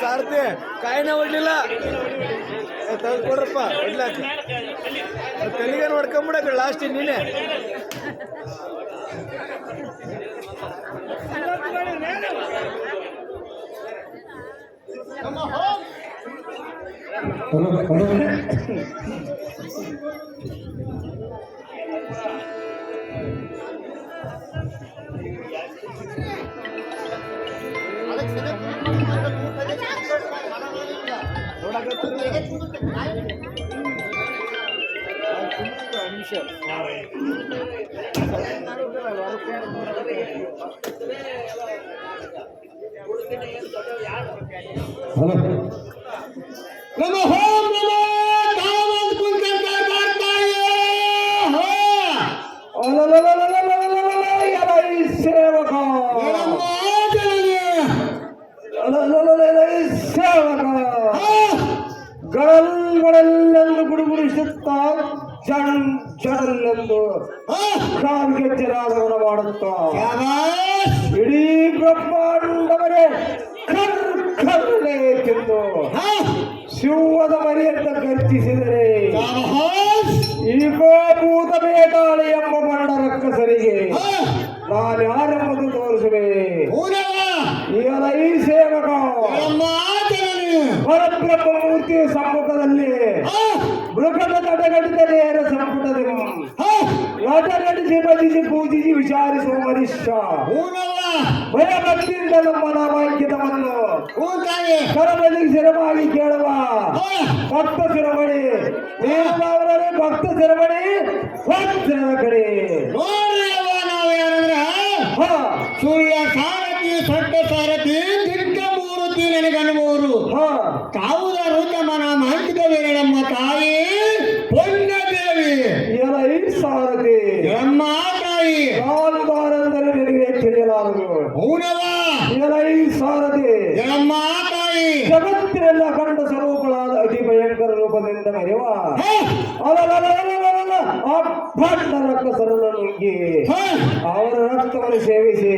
ಸಾರ್ತಿ ಕಾಯಿನ ಹೊಡ್ಲಿಲ್ಲ ತೆಗೆದು ಕೊಡ್ರಪ್ಪ ಹೊಡ್ಲಾಕ ತೆಲಿಗೆ ಹೊಡ್ಕೊಂಬಿಡಕ ಲಾಸ್ಟ್ ನೀನೆ ಗಳಲ್ಲೆಂದು ಗುಡುಗುಡಿಸುತ್ತ ಜಡಲ್ಲೆಂದು ಕಾಲ್ಗೆಜ್ಜರಾದವನ ಮಾಡುತ್ತ ಇಡೀ ಬ್ರಹ್ಮಾಂಡವರೇ ಕರ್ಕರ್ಲೆ ತಿಂದು ಶಿವದ ಮರಿಯಂತ ಗರ್ಜಿಸಿದರೆ ಈಗೋ ಭೂತ ಬೇತಾಳಿ ಎಂಬ ಮರಣ ರಕ್ಕಸರಿಗೆ ನಾನು ಯಾರೆಂಬುದು ತೋರಿಸುವೆ. ಈ ಸೇವಕ ಪರಬ್ರಹ್ಮಮೂರ್ತಿಯ ಸಮ್ಮುಖದಲ್ಲಿ ಮೃಗದ ತಡೆಗಟ್ಟಿದ ನೇರ ಸಂಪುಟದ ನಟನಟಿಸಿ ಭಜಿಸಿ ಪೂಜಿಸಿ ವಿಚಾರಿಸುವ ಮನುಷ್ಯ ಭಯಭಕ್ತಿಯಿಂದ ನಮ್ಮ ನಾಮಾಂಕಿತವನ್ನು ಕರದಲ್ಲಿ ಶಿರವಾಗಿ ಕೇಳುವ ಭಕ್ತ ಶಿರಮಣಿ ದೇವರೇ ಭಕ್ತ ಶಿರಮಣಿ ಭಕ್ತರ ಕಡೆ ಸುಳ್ಳ ಸಾರಥಿ ಸಡ್ಡ ಸಾರಥಿ ದಿಗ್ಗ ಮೂರುತಿ ನನಗನುವರು ತಾವುದರು ತಮ್ಮನ ಮಾಂಕಿತವೇರಮ್ಮ ತಾಯಿ ಪುಣ್ಯದೇವಿ ಈ ಸಾರಥಿ ನಮ್ಮ ತಾಯಿ ಕಾಲುಗಾರೆಂದರೆ ನಿನಗೆ ತಿಳಿಯಲಾರದು. ಈ ಸಾರಥಿ ನಮ್ಮ ತಾಯಿ ಜಗತ್ತಿನೆಲ್ಲ ಕಂಡ ಸ್ವರೂಪಗಳಾದ ಅತಿ ಭಯಂಕರ ರೂಪದಿಂದ ಮೆರೆಯುವ ಅಬ್ಬಂಡ ರಕ್ತಸರನ್ನು ನುಗ್ಗಿ ಅವರ ರಕ್ತವನ್ನು ಸೇವಿಸಿ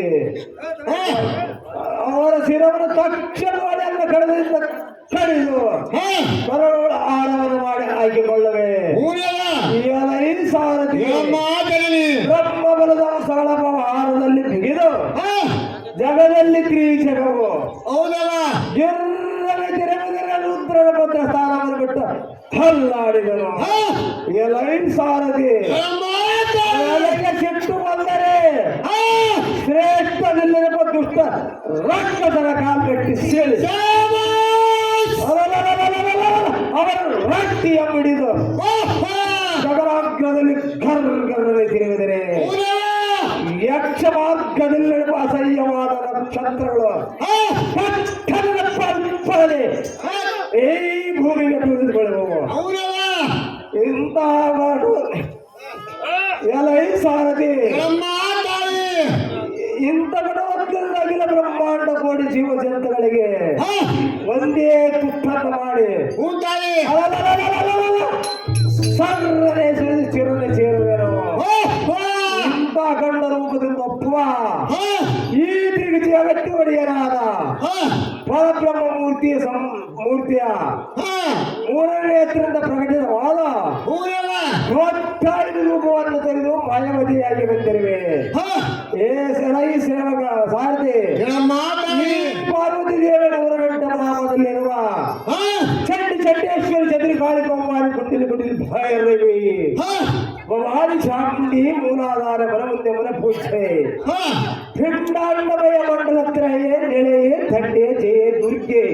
ಅವರ ಶಿರವನ್ನು ತಕ್ಷಣವಾಗಿ ಎಲ್ಲ ಕಡದಿಂದ ಕಡಿದು ಕರಳು ಆಳವನ್ನು ಮಾಡಿ ಹಾಕಿಕೊಳ್ಳುವೆ. ಈ ಸಾರಥಿ ಬ್ರಹ್ಮಬಲದ ಸರಳ ಆಹಾರದಲ್ಲಿ ಬಿಗಿದು ಜಗದಲ್ಲಿ ತ್ರಿಜಗವು ರುದ್ರನ ಪತ್ರ ಸ್ಥಾನವನ್ನು ಬಿಟ್ಟು ಹಲ್ಲಾಡಿದನು. ಈ ಸಾರಥಿ ಸಿಟ್ಟು ಬಂದರೆ ಶ್ರೇಷ್ಠ ನಿಲ್ಲನಪ್ಪ ದುಷ್ಟ ರಕ್ತದ ಕಾಲ್ಗಟ್ಟಿ ಸೇಳಿ ಅವರ ರಕ್ತಿಯ ಬಿಡಿದು ಜಗರಾಗ್ರದಲ್ಲಿ ಗರ್ಗರನೆ ತಿರುಗಿದರೆ ಯಕ್ಷ ಮಾರ್ಗದಲ್ಲಿ ಅಸಹ್ಯವಾದ ನಕ್ಷತ್ರಗಳು ಈ ಭೂಮಿಗೆ ತಿಳಿದುಕೊಳ್ಳುವವು. ಇಂಥ ಎಲ್ಲ ಈ ಸಾರಥಿ ಇಂಥ ಗಣವತ್ತಲ್ಲಿ ಅಖಿಲ ಬ್ರಹ್ಮಾಂಡ ಕೋಟಿ ಜೀವ ಜಂತುಗಳಿಗೆ ಒಂದೇ ತುಪ್ಪನ್ನು ಮಾಡಿ ಸರ್ರನೆ ಚಿರನೆ ಸೇರುವೆನು. ಇಂಥ ಗಂಡ ರೂಪದಿಂದ ಒಪ್ಪುವ ಈ ತ್ರಿವಿಧಿ ಅಗತ್ಯ ಒಡೆಯರಾದ ಪರಬ್ರಹ್ಮ ಮೂರ್ತಿಯ ಮೂರನೇ ಎತ್ತರದಿಂದ ಪ್ರಕಟಿತವಾದ ಒಟ್ಟಾಗಿ ರೂಪವನ್ನು ತೆಗೆದು ಮಾಯವತಿಯಾಗಿ ಬಂದಿರುವೆ. ಈ ಸೇವಕ ಸಾರಥಿ ಪಾರ್ವತಿ ದೇವಿಯ ಊರಗಂಟ ನಾಮದಲ್ಲಿರುವ ಚಂಡೇಶ್ವರಿ ಚಂದ್ರಿ ಕಾಳಿಕೌಮಾರಿ ಕುಂಡಿಲಿ ಕುಂಡಿಲಿ ಭೈರವಿ ಭವಾನಿ ಚಾಮುಂಡಿ ಮೂಲಾಧಾರ ಮನಮುಂದೆ ಮನ ಪೂಜೆ ಪಿಂಡಾಂಡಮಯ ಮಂಡಲತ್ರಯೇ ನೆಳೆಯೇ ದಂಡೆ ಜಯ ದುರ್ಗೆ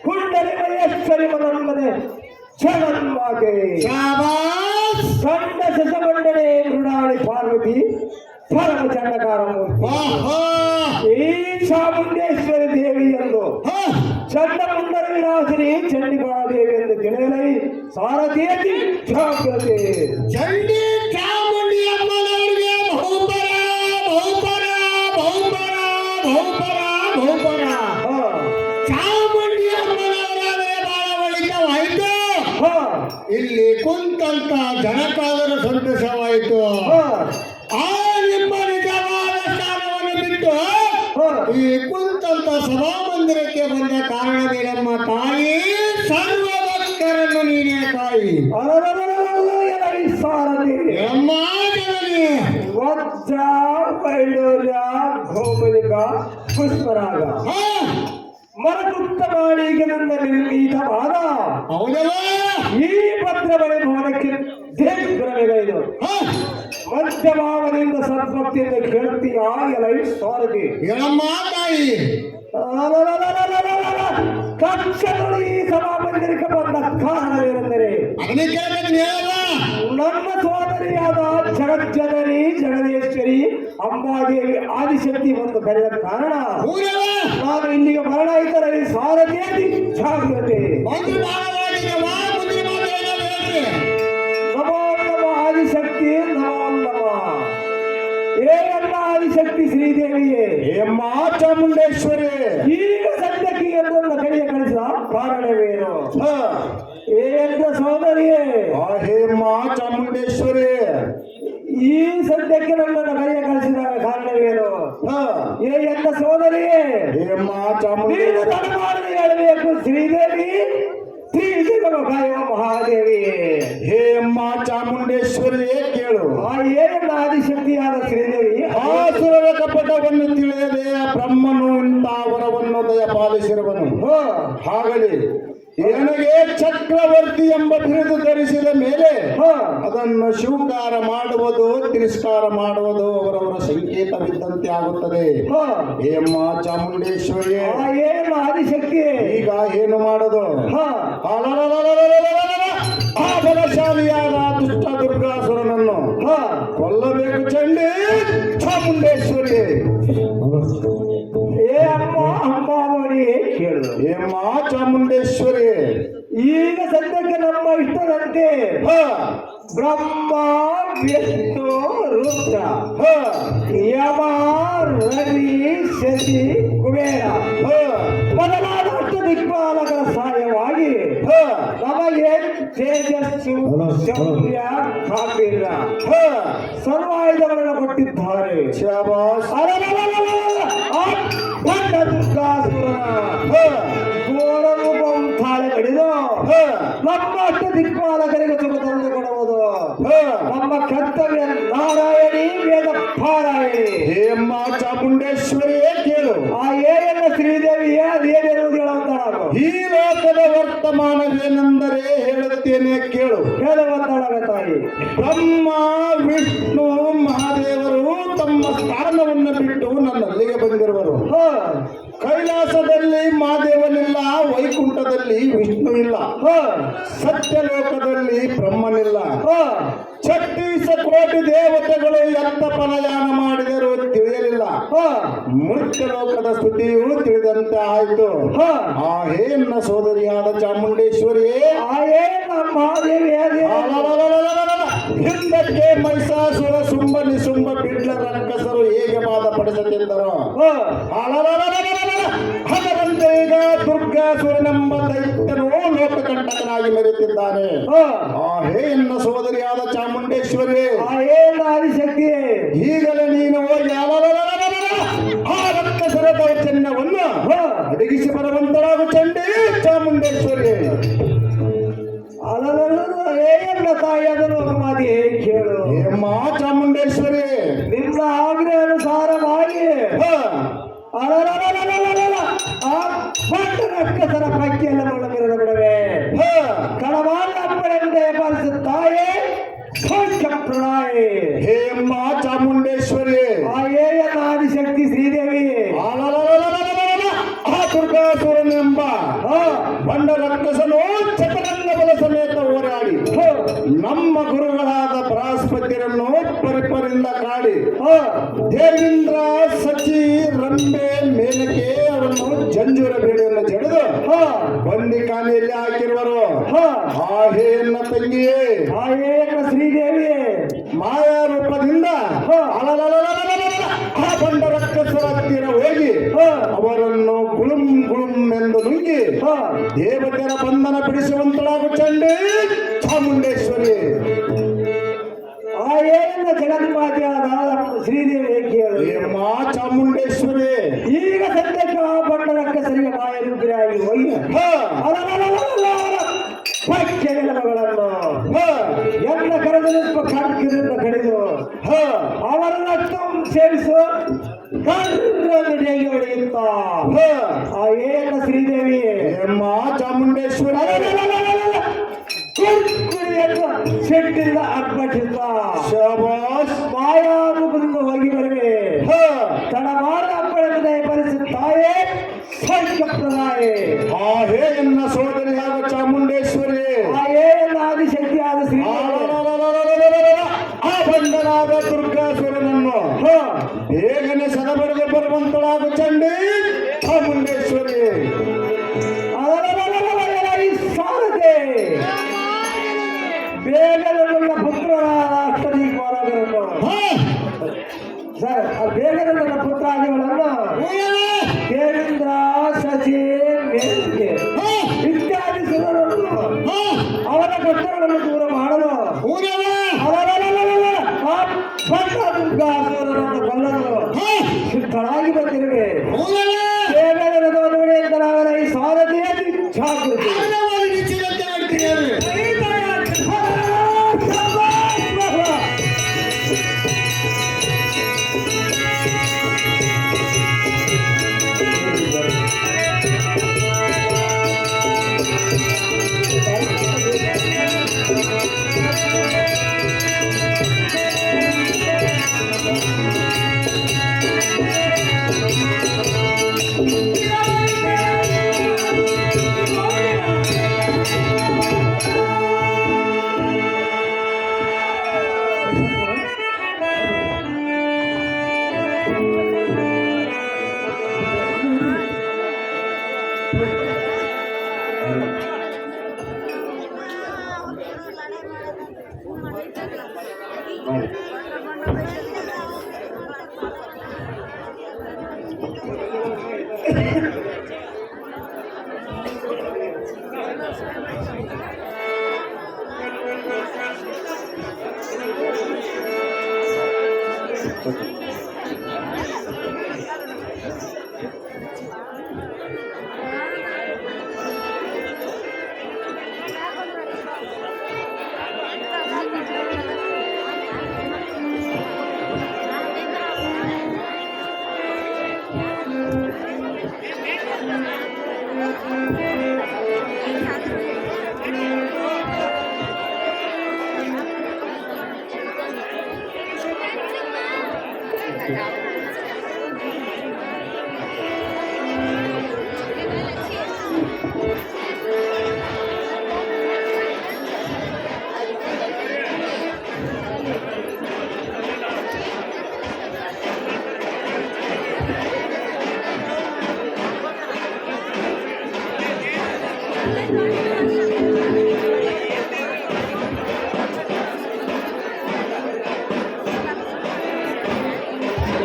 ಕುಂಡಲಿ ಮಹೇಶ್ವರಿ ಮನಮನೆ ಜಗನ್ಮಾತೆ ಕಂಡ ಶಶಮಂಡಲೆ ಮೃಣಾಳಿ ಪಾರ್ವತಿ ಪರಮ ಚಂಡಕಾರ ಈ ಚಾಮುಂಡೇಶ್ವರಿ ದೇವಿ ಎಂದು ಚಂಡಮುಂಡರ ವಿನಾಶಿನಿ ಚಂಡಿಕಾದೇವಿ ಎಂದು ತಿಳಿಯಲೈ ಸಾರಥಿಯಲ್ಲಿ ಜಾಗ್ರತೆ. ಚಂಡಿ ಚಾಮುಂಡಿ ಅಮ್ಮನವರಿಗೆ ಬಹುಪರ ಬಹುಪರ ಬಹುಪರ ಬಹುಪರ ಬಹುಪರ ಚಾಮುಂಡಿ ಅಮ್ಮನವರ ಬಾಳ ಒಳಿತವಾಯಿತು. ಇಲ್ಲಿ ಕುಂತಂತ ಕೇಳಿದಂತ ಜನಕ್ಕಾದರೂ ಸಂತೋಷವಾಯಿತು. ಹ, ಆ ನಿಮ್ಮ ನಿಜವಾದ ಸ್ಥಾನವನ್ನು ಬಿಟ್ಟು ಹ. ಈ ಕುಂತಂತ ಸಭಾಮಂದಿರಕ್ಕೆ ಬಂದ ಕಾರಣವೇನಮ್ಮ ತಾಯಿ? ಸರ್ವಭಕ್ತರನ್ನು ನೀನೇ ತಾಯಿ. ಅಲಲಲಲಲಲ ಎಲೈ ಸಾರಥಿ. ಅಮ್ಮ ಜನನಿ. ವಜ್ರ ವೈಡೂರ್ಯ ಗೋಮಲಿಕ ಪುಷ್ಪರಾಗ ಹಾ, ಮರಗುಪ್ತ ಮಾಳಿಗೆಯಿಂದ ನಿರ್ಮಿತವಾದ ಹೌದಲ್ಲ? ಈ ಭದ್ರಮನೆ ಭವನಕ್ಕೆ ದೇವರವೆಗೈದು ಹಾ, ಮಧ್ಯಭಾವದಿಂದ ಸದ್ಭಕ್ತಿಯಿಂದ ಕೇಳ್ತೀಯ ಎಲೈ ಸಾರಥಿ. ಹೇಳಮ್ಮ ತಾಯಿ. ಕಕ್ಷಗಳು ಈ ಸಭಾಮಂದಿರಕ್ಕೆ ಬಂದ ಕಾರಣವೇನೆಂದರೆ ಅದನ್ನೇ ಕೇಳ್ತೀನಿ ಹೇಳಲ್ಲ. ನನ್ನ ಸೋದರಿಯಾದ ಜಗಜ್ಜನನಿ ಜಗದೇಶ್ವರಿ ಅಂಬಾದೇವಿ ಆದಿಶಕ್ತಿ ಒಂದು ಕರೆದ ಕಾರಣ ಊರಲ್ಲ ನಾನು ಇಲ್ಲಿಗೆ ಮರಣಾಯಿತರ ಈ ಸಾರಥಿಯಲ್ಲಿ ಜಾಗ್ರತೆ. ಒಂದು ಭಾಗವಾಗಿದ್ದವಾ ಮುಂದಿನ ಮಾತು ಏನಾದ್ರು ಹೇಳ್ರಿ. ನಮೋ ನಮ ಆದಿಶಕ್ತಿ ನಮೋ ನಮ. ಏ ಅನ್ನ ಆದಿಶಕ್ತಿ ಶ್ರೀದೇವಿಯೇ, ಹೇಮ್ಮ ಚಾಮುಂಡೇಶ್ವರಿ. ಈಗ ಸದ್ಯಕ್ಕೆ ನನ್ನ ಕಡೆಯ ಕಳಿಸಿದ ಕಾರಣವೇನು? ಹ, ಏನ ಸೋದರಿಯೇ, ಆ ಹೇಮ್ಮ ಚಾಮುಂಡೇಶ್ವರಿ. ಈ ಸದ್ಯಕ್ಕೆ ನನ್ನನ್ನು ಕಡೆಯ ಕಳಿಸಿದ ಕಾರಣವೇನು? ಹ, ಎನ್ನ ಸೋದರಿಯೇ, ಹೇಮ್ಮ ನೀನು ಚಾಮುಂಡೇಶ್ವರಿ. ತಡಮಾಡದೆ ಹೇಳಬೇಕು ಶ್ರೀದೇವಿ ಶ್ರೀದೇವ ಮಹಾದೇವಿ. ಹೇಮ್ಮ ಚಾಮುಂಡೇಶ್ವರಿ ಕೇಳು. ಆ ಏನ ಆದಿಶಕ್ತಿಯಾದ ಶ್ರೀದೇವಿ ಆಸುರರ ಕಪಟವನ್ನು ತಿಳಿಯದೆ ಬ್ರಹ್ಮನು ಇಂಥ ವರವನ್ನು ದಯಪಾಲಿಸಿರುವನು. ಹೋ, ಹಾಗಲಿ ನನಗೆ ಚಕ್ರವರ್ತಿ ಎಂಬ ಬಿರುದು ಧರಿಸಿದ ಮೇಲೆ ಹೋ, ಅದನ್ನು ಶಿವಕಾರ ಮಾಡುವುದು ತಿರಸ್ಕಾರ ಮಾಡುವುದು ಅವರವರ ಸಂಕೇತವಿದ್ದಂತೆ ಆಗುತ್ತದೆ. ಹೋ. ಹೇಮ್ಮ ಚಾಮುಂಡೇಶ್ವರಿ, ಆ ಏನ ಆದಿಶಕ್ತಿ ಈಗ ಏನು ಮಾಡೋದು? ಹಾ, ಆ ಬಲಶಾಲಿಯಾದ ದುಷ್ಟ ದುರ್ಗಾಸುರನನ್ನು ಹಾ. ಕೊಲ್ಲಬೇಕು ಚಂಡಿ ಚಾಮುಂಡೇಶ್ವರಿ. ಏ ಅಮ್ಮ ಅಂಬಾಮಣಿ ಕೇಳು. ಹೇಮ್ಮ ಚಾಮುಂಡೇಶ್ವರಿ, ಈಗ ಸದ್ಯಕ್ಕೆ ನಮ್ಮ ಇಷ್ಟದಂತೆ ಹ, ಬ್ರಹ್ಮ ವಿಷ್ಣು ರುದ್ರ ಹ, ಯಮ ರವಿ ಶಶಿ ಕುಬೇರ ಹ, ಮೊದಲಾದ ಅಷ್ಟು ದಿಕ್ಪಾಲಕರ ಸಹಾಯವಾಗಿ ಹ, ನಮಗೆ ತೇಜಸ್ಸು ಶೌರ್ಯ ಕಾಂಬೀರ್ಯ ಹ. ಸರ್ವಾಯುಧಗಳನ್ನು ಕೊಟ್ಟಿದ್ದಾರೆ. ಶಾಬಾಷ್. ದುರ್ಗಾಸುರ ಹ, ಘೋರ ರೂಪಂ ತಾಳೆ ಕಡಿದು ಹ, ನಮ್ಮ ಅಷ್ಟು ದಿಕ್ಪಾಲಕರಿಗೆ ಸುಖ ತಂದು ಕೊಡುವುದು ಹ. ನಮ್ಮ ಕರ್ತವ್ಯ. ನಾರಾಯಣಿ ವೇದ ಪಾರಾಯಣಿ. ಹೇಮ್ಮ ಚಾಮುಂಡೇಶ್ವರಿಯೇ ಕೇಳು. ಆ ಏನ ಶ್ರೀದೇವಿಯೇ ಅದೇನಿರುವುದು ಹೇಳುವಂತಾಳು. ಈ ಲೋಕದ ವರ್ತಮಾನವೇನೆಂದರೆ ಹೇಳುತ್ತೇನೆ ಕೇಳು. ಹೇಳುವಂತಾಳ ತಾಯಿ. ಬ್ರಹ್ಮ ವಿಷ್ಣು ಮಹಾದೇವರು ತಮ್ಮ ಸ್ಥಾನವನ್ನು ಬಿಟ್ಟು ನನ್ನಲ್ಲಿಗೆ ಬಂದಿರುವರು. ಹ, ಕೈಲಾಸದಲ್ಲಿ ಮಹಾದೇವನಿಲ್ಲ, ವೈಕುಂಠದಲ್ಲಿ ವಿಷ್ಣು ಇಲ್ಲ, ಹ, ಸತ್ಯಲೋಕದಲ್ಲಿ ಬ್ರಹ್ಮನಿಲ್ಲ. ಹ, 36 ಕೋಟಿ ದೇವತೆಗಳು ಎಂತ ಪಲಯಾನ ಮಾಡಿದರೂ ತಿಳಿಯಲಿಲ್ಲ. ಹ, ಮೃತ್ಯಲೋಕದ ಸ್ಥಿತಿಯೂ ತಿಳಿದಂತೆ ಆಯಿತು. ಹ. ಆ ಹೇನ್ನ ಸೋದರಿಯಾದ ಚಾಮುಂಡೇಶ್ವರಿಯೇ, ಆ ಏನ ಮಹಾದೇವಿ ಹಿಂದಕ್ಕೆ ಮೈಸಾಸುರ ಸುಂಬ ನಿಸುಂಬ ಬಿಡ್ಲ ರಕ್ಕಸರು ಹೇಗೆ ಬಾಧ ಪಡಿಸುತ್ತಿದ್ದರು, ಅದರಂತೆ ಈಗ ದುರ್ಗಾಸುರನೆಂಬ ದೈತ್ಯನು ಲೋಕಕಂಟಕನಾಗಿ ಮೆರೆಯುತ್ತಿದ್ದಾನೆ. ಆ ಹೇಯನ್ನ ಸೋದರಿಯಾದ ಚಾಮುಂಡೇಶ್ವರಿ, ಆ ಏನ ಆದಿಶಕ್ತಿ. ಈಗಲೇ ನೀನು ಹೋಗಿ ಆ ರಕ್ಕಸರ ದೌರ್ಜನ್ಯವನ್ನು ಅಡಗಿಸಿ ಬರುವಂತರಾಗು ಚಂಡಿ ಚಾಮುಂಡೇಶ್ವರಿ. ಏನ ತಾಯಿ ಅದನ್ನು ಮಾದಿ ಕೇಳು. ಹೇಮ್ಮ ಚಾಮುಂಡೇಶ್ವರಿ, ನಿನ್ನ ಆಜ್ಞೆ ಅನುಸಾರವಾಗಿ ಆ ಬಂಡ ರಕ್ಕಸರ ಪಕ್ಕಿಯನ್ನು ಒಳಗಿರದ ಬಿಡವೆ ಕಳವಾದ ಅಪ್ಪಳೆಂದೇ ಪಾಲಿಸುತ್ತಾಯೇ ಪ್ರಣಾಯಿ. ಹೇಮ್ಮ ಚಾಮುಂಡೇಶ್ವರಿ, ಆ ಏನ ಆದಿಶಕ್ತಿ ಶ್ರೀದೇವಿ. ಆ ದುರ್ಗಾಸುರನೆಂಬ ಬಂಡ ರಕ್ಕಸನು ಚತುರಂಗ ಬಲ ಸಮೇತ ಹೋರಾಡಿ ನಮ್ಮ ಗುರುಗಳಾದ ಬೃಹಸ್ಪತಿಯನ್ನು ಪರಿಪರಿಂದ ಕಾಡಿ ದೇವೇಂದ್ರ ಸಚಿ ರಂಬೆ ಮೇಲಕ್ಕೆ ಅವರನ್ನು ಜಂಜೂರ ಬೇಡಿಯನ್ನು ಜಡಿದು ಬಂದಿಖಾನೆಯಲ್ಲಿ ಹಾಕಿರುವರು. ಆ ಹೇಯನ್ನ ತಂಗಿಯೇ, ಆ ಏನ ಶ್ರೀದೇವಿ ಮಾಯಾ ರೂಪದಿಂದ ಆ ಬಂಡ ರಕ್ಕಸರ ಹತ್ತಿರ ಹೋಗಿ ಅವರನ್ನು ಗುಳುಂ ಗುಳುಂ ಎಂದು ನುಂಗಿ ದೇವತೆಯರ ಬಂಧನ ಬಿಡಿಸುವಂತಳಾಗು ಚಂಡಿ ಚಾಮುಂಡೇಶ್ವರಿ. ಸ್ವಲ್ಪ ಖಡ್ಗದಿಂದ ಕಡಿದು ಹ ಅವರನ್ನ ಸೇರಿಸು ಕರ್ರನಿಗೆ ಹೊಡೆಯುತ್ತ ಹ ಆ ಏನ ಶ್ರೀದೇವಿ ಎಮ್ಮ ಚಾಮುಂಡೇಶ್ವರಿ ಶೆಟ್ಟಿಂದ ಅರ್ಪಟಿಸುತ್ತ ಶಬಾಷ್ ಮಾಯಾರೂಪದಿಂದ ಹೋಗಿ ಬರುವೆ ಹ ತಡವಾದ ಅಪ್ಪಳದ ಪರಿಸುತ್ತಾಯೇ ಸ್ವರ್ಗಪ್ರದಾಯೇ ಆ ಹೇ ಎನ್ನ ಸೋದರಿಯಾದ ಚಾಮುಂಡೇಶ್ವರಿ ಆ ಏನ ಆದಿಶಕ್ತಿಯಾದ ಶ್ರೀ ಆ ಬಂಡನಾದ ದುರ್ಗಾಸುರನನ್ನು ಬೇಗನೆ ಸದಬಡಿದು ಬರುವಂತಳಾದ ಚಂಡಿ ಚಾಮುಂಡೇಶ್ವರಿ ಸಾರದೆ ಬೇಗನೆ ನನ್ನ ಪುತ್ರರಾದ ಅಷ್ಟದೀಪಾರಗಳನ್ನು ಸರ್ ಆ ಬೇಗನೆ ನನ್ನ ಪುತ್ರಾದಿಗಳನ್ನು ಕೇಂದ್ರ ಶಶಿ ಮೇಲ್ಗೆ ಇತ್ಯಾದಿ ಸುರರನ್ನು ಅವರ ಕಷ್ಟಗಳನ್ನು ದೂರ ಮಾಡಲು ದುರ್ಗಾಸುರನನ್ನು ಕೊಲ್ಲಲು ಸಿದ್ಧರಾಗಿ ಬಂದಿರುವೆ ಬೇಗನೆ ರಥವನ್ನು ಹೊಡೆಯುತ್ತಲಾಗದ ಈ ಸಾರಥಿಯ ಜಾಗೃತಿ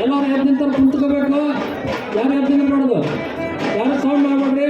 ಎಲ್ಲರೂ ಎದ್ದು ನಿಂತವ್ರು ಕುಂತ್ಕೋಬೇಕು. ಯಾರು ಎದ್ದು ನಿಲ್ಬಾರ್ದು, ಯಾರು ಸೌಂಡ್ ಮಾಡ್ಬೇಡ್ರಿ.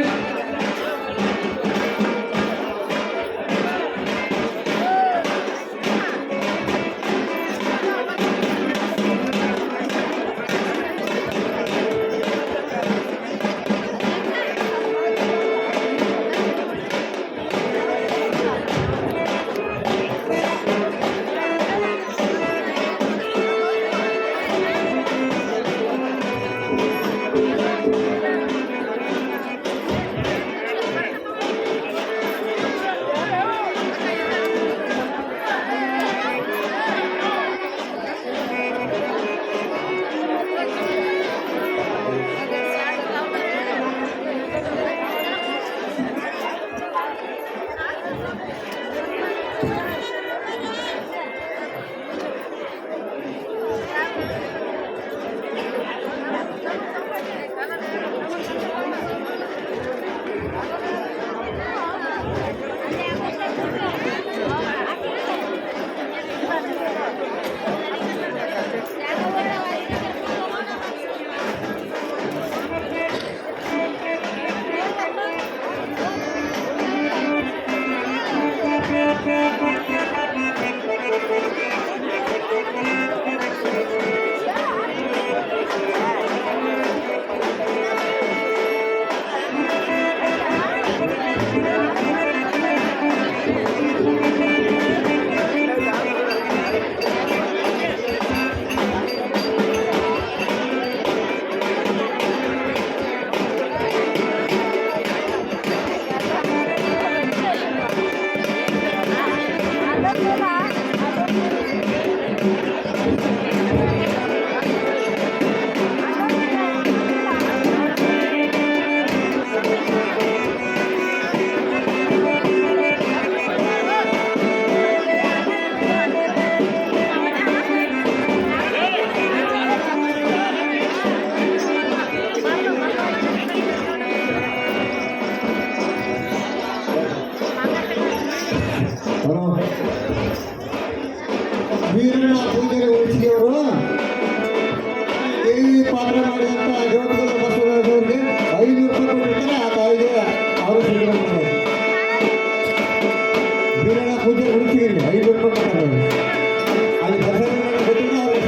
ವೀರಣ್ಣ ಪೂಜಾರಿ ಉಳಿಸಿದವರು ದೇವಿ ಪಾತ್ರ ಮಾಡಿದಂತ ದೇವತೆಗಳ ಬಸವರಾಜವ್ರಿಗೆ 500 ರೂಪಾಯಿ ಕೊಟ್ಟಿರ್ತಾರೆ. ಆ ತಾಯಿಗೆ ಅವರು ಸಿದ್ದರಾಮಯ್ಯ ವೀರಣ್ಣ ಪೂಜೆ ಉಳಿಸಿದ್ರಿ 500 ರೂಪಾಯಿ ಕೊಟ್ಟಿದ್ದಾರೆ. ಅಲ್ಲಿ ಬಸವರಾಜ ಗೊತ್ತಿಲ್ಲ ಅವ್ರಿಗೆ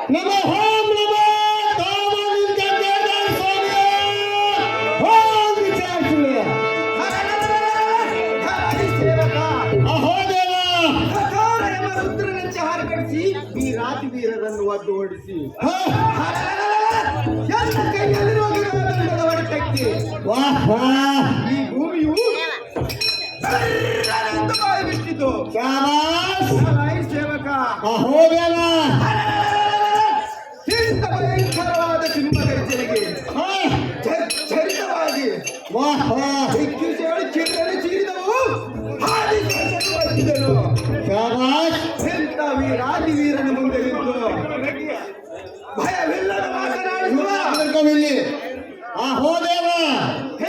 ನಮ ಓಂ ನಮ ಕಾಮಲಿಂಗ ಕೇದಾರ ಸ್ವಾಮಿ ಓಂ ವಿಚಾರಿಸುವೆ ಅಹೋ ದೇವ ರುದ್ರನಂತೆ ಹಾರಗಡಿಸಿ ಈ ರಾತಿ ವೀರರನ್ನು ಒದ್ದು ಓಡಿಸಿ ಎಲ್ಲ ಕೈಯಲ್ಲಿರುವ ದಂಡದ ಹೊಡೆತಕ್ಕೆ ವಾಹ್ ವಾಹ್ ಈ ಭೂಮಿಯು ಬಾಯಿ ಬಿಟ್ಟಿತು. ಶಾಬಾಷ್ ಸೇವಕ ಅಹೋ ದೇವ ಇಂಥ ಭಯಂಕರವಾದ ಸಿಂಹಗರ್ಜನೆಗೆ ಚರಿತವಾಗಿ ವಾಹ್ ವಾಹ್ ದಿಗ್ವಿಜಯಗಳು ಚಿರದಲ್ಲಿ ಚೀರಿದವು. ಹಾದಿದನು ಶಾಬಾಷ್ ಎಂತ ವೀರಾದಿ ವೀರನ ಮುಂದೆ ನಿಂತು ಭಯವಿಲ್ಲದ ಮಾತನಾಡಿಸುವ ಕವಿಲಿ ಅಹೋ ದೇವ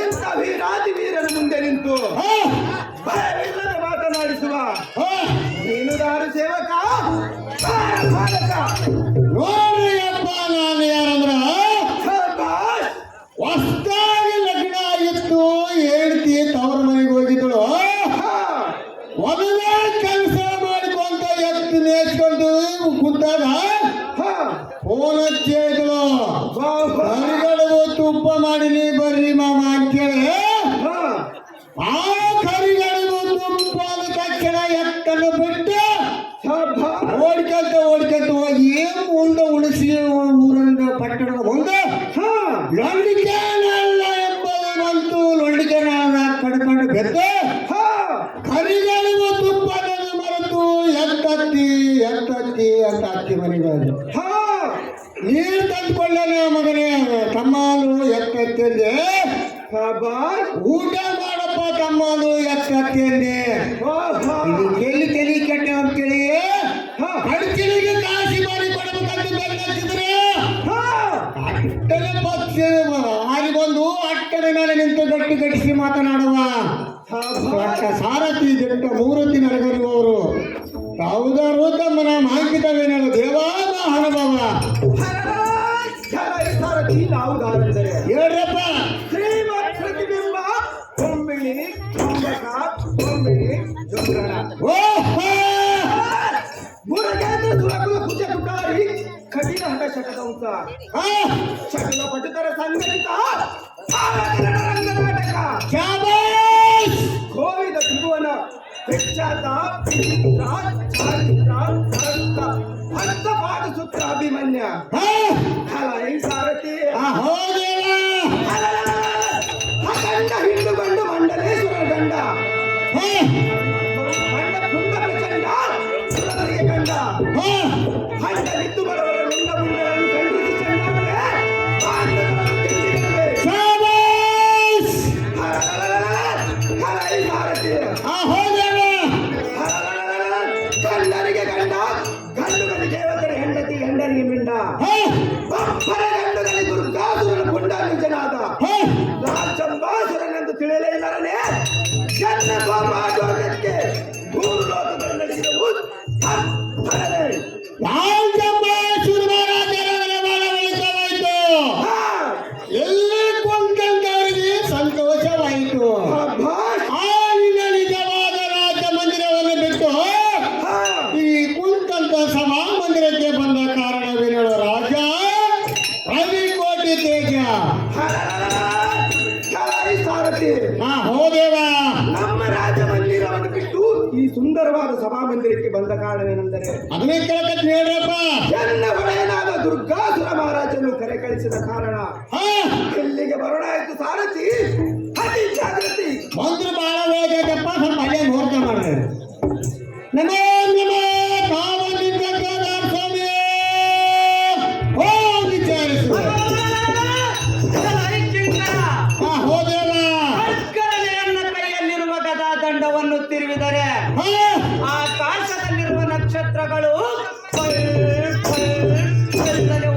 ಎಂತ ವೀರಾದಿ ವೀರನ ಮುಂದೆ ನಿಂತು ಭಯವಿಲ್ಲದ ಮಾತನಾಡಿಸುವ ನೀನುದಾರು ಸೇವಕ ಬಾಲಕ ನೋಡ್ರಿ ಅಪ್ಪ ನಾನು ಯಾರಂದ್ರ ಶಾಬಾಷ್. ಹೊಸ್ದಾಗಿ ಲಗ್ನ ಆಗಿತ್ತು ಹೇಳ್ತಿ ತವ್ರ ಮನೆಗೆ ಹೋಗಿದ್ದಳು ಮೊದಲೇ ಕೆಲಸ ಮಾಡಿಕೊಂತ ಎತ್ತು ನೇಚ್ಕೊಂಡು ಕೂತಾಗ ಫೋನ್ ಹಚ್ಚಿ ಹೇಳಿದಳು ಕರಿಗಡವು ತುಪ್ಪ ಮಾಡಿನಿ ಬರ್ರಿ ಮಾಮ ಅಂತೇಳಿ ಆ ಕರಿಗಡವು ತುಪ್ಪ ಆದ ತಕ್ಷಣ ಎತ್ತನ್ನು ಬಿಟ್ಟು ಓಡ್ಕೊಂತ ಹೋಗಿ ಮುಂದೆ ಉಳಿಸಿ ಊರಿಂದ ಪಟ್ಟಣದ ಮುಂದೆ ಲೊಳ್ಳಿಕೆ ನಾಳ ಎಂಬುದು ಬಂತು. ಲೊಳ್ಳಿಕೆ ನಾಳ ಕಡ್ಕೊಂಡು ಬೆದ್ದು ಕರಿಗಳಿಗೂ ತುಪ್ಪವನ್ನು ಮರೆತು ಎತ್ತತ್ತಿ ಮನೆಗೆ ನೀರು ತಂದ್ಕೊಳ್ಳೇನೆ ಮಗನೇ ತಮ್ಮನು ಎತ್ತಂದೆ ಊಟ ಮಾಡಪ್ಪ ತಮ್ಮನು ಎತ್ತಂದೆ ಎಲ್ಲಿ ತಲೆ ಕೆಟ್ಟ ಅಂತೇಳಿ ಅಡಚಣಿಗೆ ಕಾಸಿ ಮಾಡಿ ಕೊಡಬೇಕಂತ ಬೆನ್ನತ್ತಿದ್ರೆ ಅಟ್ಟನೆ ಪಕ್ಷ ಆರಿಗೊಂದು ಅಟ್ಟದ ಮೇಲೆ ನಿಂತು ಗಟ್ಟಿಸಿ ಮಾತನಾಡುವ ಸಾರಥಿ ದಿಟ್ಟ ಮೂರತಿ ನಡೆಗರುವವರು ಯಾವುದಾರು ತಮ್ಮನ ಮಾಂಕಿತವೇನಲ್ಲ ದೇವಾ ಹಣಭವ ಯಾವುದಾರೆಂದರೆ ಹೇಳ್ರಪ್ಪ ಶ್ರೀಮತ್ ಪ್ರತಿಬಿಂಬ ಕೊಂಬಿಳಿ ಕುಂಭಕ ಕೊಂಬಿಳಿ ಜುಂಗಣ ಮುರುಗೇಂದ್ರ ಸುರಕುಲ ಕುಜ ಕುಟಾರಿ ಕಠಿಣ ಹಠ ಶತದಂಸ ಶಕಲ ಪಟುತರ ಸಂಘಟಿತ ರಂಗನಾಟಕ ಕೋವಿದ ತ್ರಿಭುವನ ವಿಖ್ಯಾತ ವಿಚಿತ್ರ ಚಾರಿತ್ರ ಧರ್ಮ ಭಕ್ತ ಪಾಠಸೂತ್ರ ಅಭಿಮನ್ಯ ಹಲೈ ಸಾರಥಿ ಅಖಂಡ ಹಿಂಡುಗಂಡು ಮಂಡಲೇಶ್ವರ ಗಂಡ ಮಂಡ ಪುಂಡ ಪ್ರಚಂಡ ಸುರರಿಗೆ ಗಂಡ ಹಂಡಲಿದ್ದು ಬರವರ ರುಂಡ ಮುಂಡಗಳನ್ನು ಖಂಡಿಸಿ ಚಂಡಾಡಲೇ ಪಾಂಡವರನ್ನು ಗೆದ್ದಿಡಲೇ ಹಲೈ ಸಾರಥಿ ಗಂಡರಿಗೆ ಗಂಡ ಗಂಡುಗಳಿಗೆ ದೇವತರ ಹೆಂಡತಿ ಗಂಡರಿಗೆ ಮಿಂಡ ಒಬ್ಬರ ಗಂಡುಗಳಿಗೆ ದುರ್ಗಾಸುರನ ಪುಂಡ ನಿಜನಾದ ರಾಜಂಬಾಸುರನೆಂದು ತಿಳಿಯಲೇ ಇಲ್ಲರನೇ ಜನ್ನ ಸೋಮಾಜೋಗಕ್ಕೆ ಮೂರು ಲೋಕದಲ್ಲಿ ನಡೆಸಿದವು ಎಲ್ಲಿ ಕೊಂಡವರಿಗೆ ಸಂತೋಷವಾಯಿತು. ನಿಜವಾದ ರಾಜ ಮಂದಿರವನ್ನು ಬಿಟ್ಟು ಈ ಕುಂತಂತ ಸಭಾ ಮಂದಿರಕ್ಕೆ ಬಂದ ಕಾರಣವೇನು ರಾಜ ರವಿಕೋಟಿ ತೇಜ ಸಾರಥಿ ಹೋದೇವ ನಮ್ಮ ರಾಜ ಮಂದಿರವನ್ನು ಬಿಟ್ಟು ಈ ಸುಂದರವಾದ ಸಭಾ ಮಂದಿರಕ್ಕೆ ಬಂದ ಕಾರಣವೇನೆಂದರೆ ಅದನ್ನೇ ಕೇಳಕತ್ ಹೇಳ್ರಪ್ಪ ನನ್ನ ಒಡೆಯನಾದ ದುರ್ಗಾಸುರ ಮಹಾರಾಜನು ಕರೆ ಕಳಿಸಿದ ಕಾರಣ ಎಲ್ಲಿಗೆ ಬರೋಣಾಯ್ತು ಸಾರಥಿ ಅತಿ ಜಾಗೃತಿ ಮಂತ್ರ ಬಹಳ ಹೋಗಪ್ಪ ಸ್ವಲ್ಪ ಅಲ್ಲೇ ನೋಡ್ತಾ ಮಾಡ್ರಿ ನಮೋ ನಮೋ ಕಾಮಲಿಂಗ ಕೇದಾರ ಸ್ವಾಮಿ ಓಂ ವಿಚಾರಿಸು ಹೋದೇವ ನನ್ನ ಕೈಯಲ್ಲಿರುವ ಗದಾ ದಂಡವನ್ನು ತಿರುವಿದರೆ ಆಕಾಶದಲ್ಲಿರುವ ನಕ್ಷತ್ರಗಳು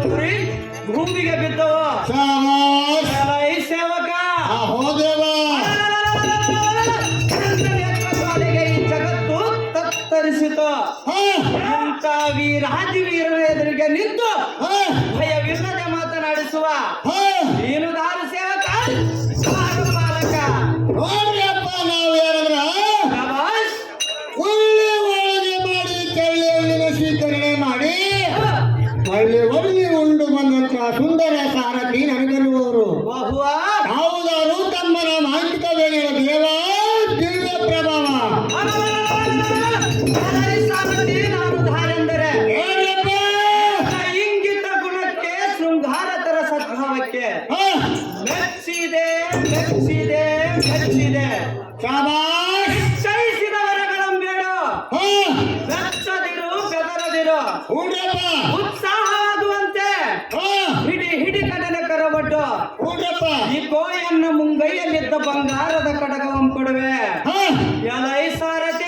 ಉರಿ ಭೂಮಿಗೆ ಬಿದ್ದವು. ಈ ಸೇವಕ ಹೋದೇವ ನೇತ್ರಪಾಲಿಗೆ ಈ ಜಗತ್ತು ತತ್ತರಿಸಿತು. ಇಂಥ ವೀರಾದಿ ವೀರರ ಎದುರಿಗೆ ನಿಂತು ಭಯವಿಲ್ಲದೆ ಮಾತನಾಡಿಸುವ ನೀನು ದಾರು ಸೇವಕ ಬಾಲಕ ನೋಡ್ರಿ ಅಪ್ಪ ನಾವು ಏನಂದ್ರ ಉಳ್ಳಿ ಒಳಗೆ ಮಾಡಿ ಚಳ್ಳಿ ಹಣ್ಣಿನ ಸ್ವೀಕರಣೆ ಸಾರಥಿ ನಾನು ಧಾರೆಂದರೆ ಏನಪ್ಪ? ಇಂಗಿತ ಗುಣಕ್ಕೆ ಶೃಂಗಾರತರ ಸದ್ಭಾವಕ್ಕೆ ಹಾ, ಮೆಚ್ಚಿದೆ ಮೆಚ್ಚಿದೆ ಮೆಚ್ಚಿದೆ ಶಾಬಾಷ್. ನಿಶ್ಚಯಿಸಿದ ವರಗಳಂಬೇಡು ಹಾ, ಬೆಚ್ಚದಿರು ಬೆದರದಿರು ಹೂಡ್ರಪ್ಪ. ಉತ್ಸಾಹವಾಗುವಂತೆ ಹಾ, ಹಿಡಿ ಹಿಡಿ ಕಡಲೆ ಕರವಟ್ಟು ಹೂಡ್ರಪ್ಪ. ಈ ಕೋಯನ್ನ ಮುಂಗೈಯಲ್ಲಿದ್ದ ಬಂಗಾರದ ಕಡಗವಂ ಕೊಡುವೆ ಹಾ, ಎಲೈ ಸಾರಥಿ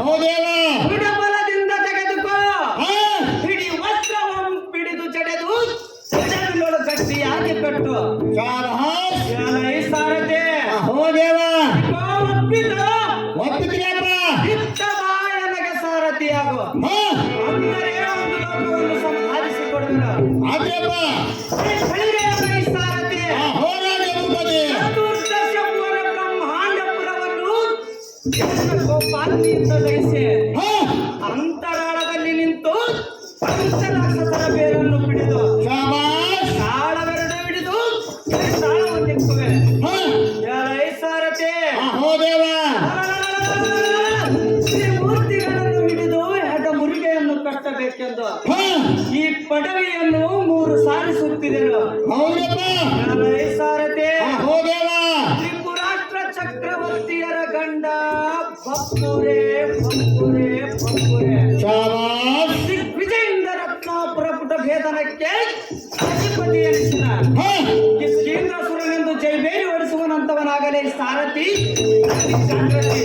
ಹೌದೇವ. ಬಲದಿಂದ ತೆಗೆದುಕೋ ಹಾ, ಹಿಡಿ ವಸ್ತ್ರವಂ ಹಿಡಿದು ಜಡೆದು ಜಡೆಗಳೊಳು ಗಟ್ಟಿಯಾಗಿ ಕಟ್ಟು ಶಾಬಾಷ್. ಎಲೈ ಸಾರಥಿ ಹೌದೇವ. ಒಪ್ಪಿದ ಒಪ್ಪಿದ್ರಪ್ಪ. ಇತ್ತ ಬಾಯನಗೆ ಸಾರಥಿಯಾಗು ಹಾ, ಅಂದರೆ ಒಂದು ಲೋಕವನ್ನು ಸಂಪಾದಿಸಿಕೊಡುವೆನು ಆದ್ರಪ್ಪ. ಹೇಳಿದೆ ಎಲೈ ಸಾರಥಿ ಹೋರಾಟ ರೂಪದಿ. ಚತುರ್ದಶಪುರ ಬ್ರಹ್ಮಾಂಡಪುರವನ್ನು ಗೋಪಾಲನಿಂದ ಗಳಿಸಿ ಹಾ, ಅಂತರಾಳದಲ್ಲಿ ನಿಂತು ಪಂಚರಾಕ್ಷಸರ ಬೇರನ್ನು ಬಿಡಿದು ಶಾಬಾಷ್. ತಾಳವೆರಡು ಹಿಡಿದು ತಾಳವನ್ನಿಕ್ಕುವೆ ಹಾ, ಎಲೈ ಸಾರಥಿ ಹೌದೇವ. ತ್ರಿಮೂರ್ತಿಗಳನ್ನು ಹಿಡಿದು ಹೆಡ ಮುರಿಗೆಯನ್ನು ಕಟ್ಟಬೇಕೆಂದು ಹಾ, ಈ ಪಡವಿಯನ್ನು 3 ಸಾರಿ ಸುತ್ತಿದೆನು ಹೌದಪ್ಪ. ಎಲೈ ಸಾರಥಿ ಹೌದೇವ. ತ್ರಿಪುರಾಷ್ಟ್ರ ಚಕ್ರವರ್ತಿಯರ ಗಂಡ ಬಪ್ಪುರೆ ಬಪ್ಪುರೆ ಬಪ್ಪುರೆ ಶಾಬಾಷ್. ದಿಗ್ವಿಜಯಿಂದ ರತ್ನಾಪುರ ಪುಟ ಭೇದನಕ್ಕೆ ಅಧಿಪತಿ ಎನಿಸಿದ ಹಾ, ಕಿಷ್ಕೇಂದ್ರಸುರನೆಂದು ಜೈಬೇರಿ ಓಡಿಸುವನಂತವನಾಗಲೇ ಸಾರಥಿ ಜಾಗೃತಿ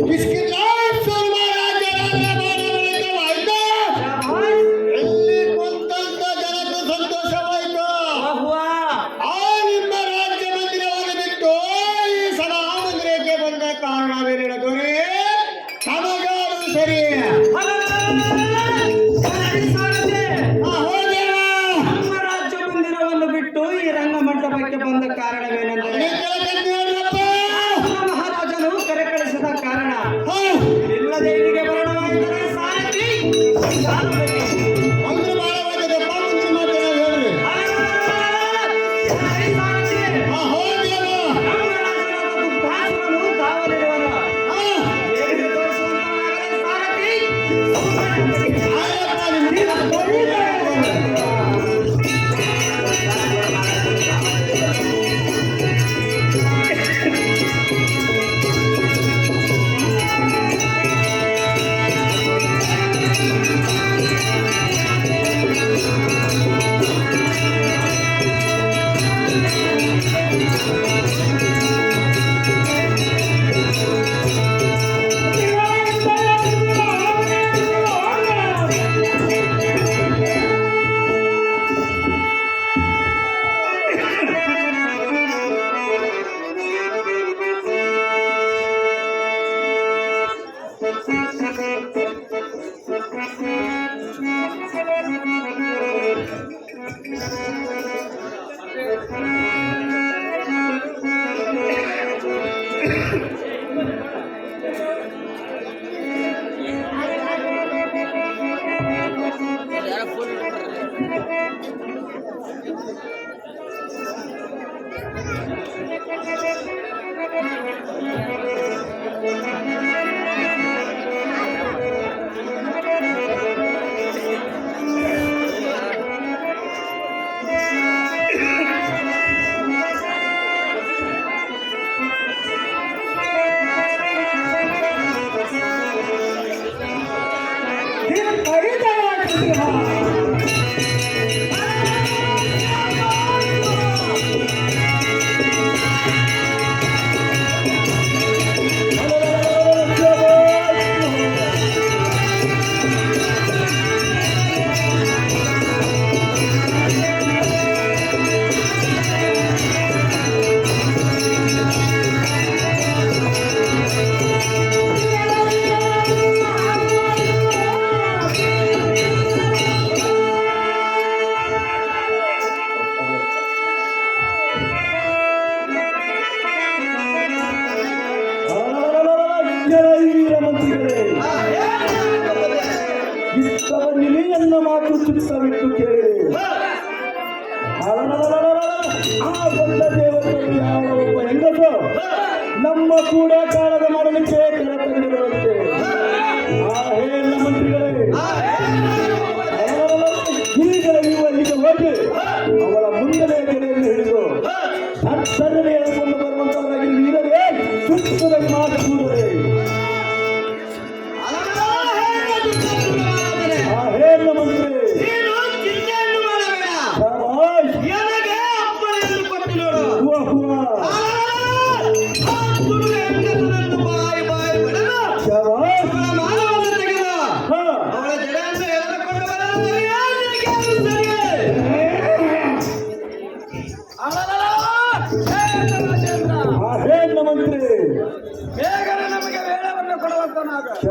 ಕಿಷ್ಕಿಂಧ ಸುರರಾಜ್ಯರಾಜ ಮಾಡಬಳಿಕವಾಯಿತು. ಎಲ್ಲಿ ಕುಂತಂತ ಜನಕ್ಕೂ ಸಂತೋಷವಾಯಿತು. ಬಹುವಾ ಆ ನಿಮ್ಮ ರಾಜ್ಯ ಮಂದಿರವನ್ನು ಬಿಟ್ಟು ಈ ಸಭಾ ಮಂದಿರಕ್ಕೆ ಬಂದ ಕಾರಣವೇನಿಲ್ಲ ದೊರೆ? ತಮಗಾರು ಸರಿ. ಸಾರಥಿ ಹೌದೇವ. ನಮ್ಮ ರಾಜ್ಯ ಮಂದಿರವನ್ನು ಬಿಟ್ಟು ಈ ರಂಗ ಮಂಟಪಕ್ಕೆ ಬಂದ ಕಾರಣವೇನೆಂದರೆ ನೋಡ್ರಪ್ಪ. ಮಹಾರಾಜನು ಕರೆ ಕಳಿಸಿದ ಕಾರಣ ಹಾ, ಇಲ್ಲದೆ ಇಲ್ಲಿಗೆ ಬರಣವಾಯಿದರೆ ಸಾರಥಿ ಅಂದ್ರೆ ಬಹಳ ಒಳ್ಳೆದಪ್ಪ. ಮುಂದಿನ ಮಾತು ಹೇಳ್ರಿ. ಸಾರಥಿ ಹೌದೇವ. ನಮ್ಮ ರಾಜನಾದ ದುರ್ಗಾಸುರನು ಕಾವಲಿರುವನು ಹಾ, ಬೇಗನೆ ತೋರಿಸುವಂತವನಾಗಲೇ ಸಾರಥಿ ಆಯಪ್ಪ ನಿಮ್ಗೆ ಬರೀ ನಿಲಿ ಎನ್ನ ಮಾತು ಚಿತ್ತವಿಟ್ಟು ಕೇಳಿ ಆ ಬಂದ ದೇವತೆಗಳು ಯಾವ ಒಬ್ಬ ಹೆಂಗಸು ನಮ್ಮ ಕೂಡ ಕಾಳಗ ಮಾಡಲಿಕ್ಕೆ ಕರೆ ತಂದಿರುವಂತೆ ಆ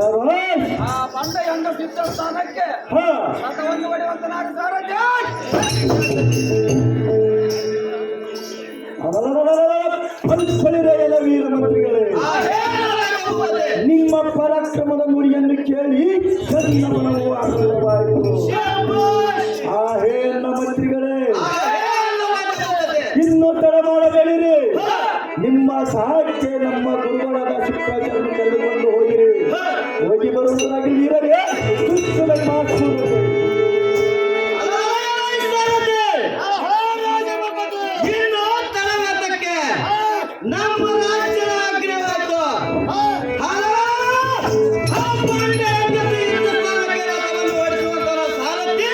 ಆ ಬಂಡ ಎಂದ ಸಿದ್ಧ ಸ್ಥಾನಕ್ಕೆ ರಥವನ್ನು ಹೊಡೆಯುವಂತನಾಗಿ ಸಾರಥಿ. ಎಲ್ಲ ವೀರ ಮಂತ್ರಿಗಳೇ, ನಿಮ್ಮ ಪರಾಕ್ರಮದ ನುಡಿಯನ್ನು ಕೇಳಿ ನನ್ನ ಮನವು ಆನಂದವಾಯಿತು. ಆ ಹೇಳ ಮಂತ್ರಿಗಳೇ, ಇನ್ನು ತಡ ಮಾಡಬೇಡಿರಿ. ನಿಮ್ಮ ಸಹಾಯಕ್ಕೆ ನಮ್ಮ ಗುರುಗಳಾದ ಶುಕ್ರಾಚಾರ್ಯ ಕರೆದುಕೊಂಡು ಹೋಗಿರಿ. ಹೋಗಿ ಬರುವುದಾಗಿ ವೀರರೇ ಸುತ್ತಲ ಮಾಡಿಸುವುದು. ನಮ್ಮ ರಾಜ್ಯದ ಆಗ್ರಹವಾಯಿತು. ಓಡಿಸುವಂತಹ ಸಾರಥಿ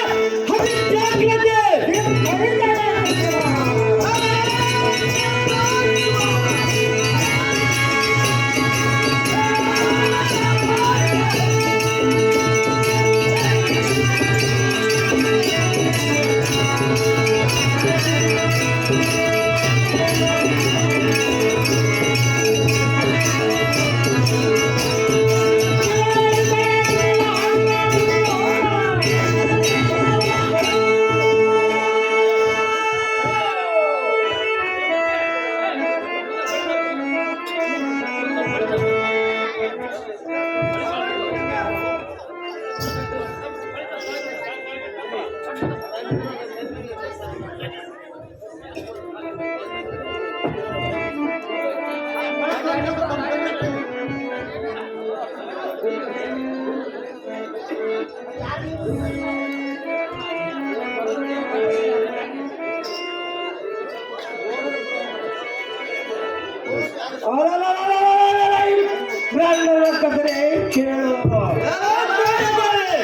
ಅತಿಜಾಗ್ರತೆ.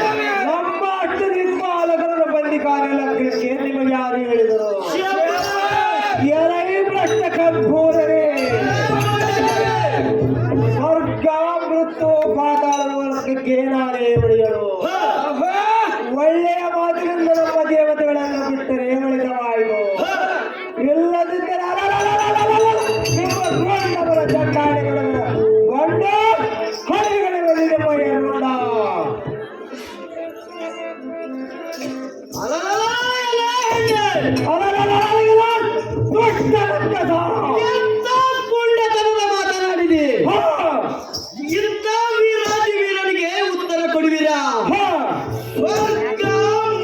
ನಮ್ಮ ಅಷ್ಟು ದಿಕ್ಪಾಲಕರನ್ನು ಬಂದಿಕಾನೆಲ್ಲಕ್ಕೆ ನಿಮಗೆ ಯಾರು ಹೇಳಿದರು? ಎಲೈ ಭ್ರಷ್ಟ ಕಬ್ಬೂರರೇ, ಸ್ವರ್ಗ ಮೃತ್ಯು ಪಾತಾಳದ ವರ್ಗಕ್ಕೆ ನಾನೇ ಹೊಡೆಯಲು. ಒಳ್ಳೆಯ ಮಾತಿನಿಂದ ನಮ್ಮ ದೇವತೆಗಳನ್ನು ಬಿಟ್ಟರೆ ಉಳಿದವಾಯಿತು. ಇಲ್ಲದಿದ್ದರೆ ನಿಮ್ಮ ದ್ರೋಣವರ ಚಟ್ಟಾಣಿಗಳ ಬಂಡ ಹರಿಗಳಿರಲಿ ನಿಮ್ಮ ಎರುಡ. ಮಾತನಾಡಿದೆ. ಇಂಥ ವೀರಾದಿ ವೀರನಿಗೆ ಉತ್ತರ ಕೊಡುವಿರಾ? ಸ್ವರ್ಗ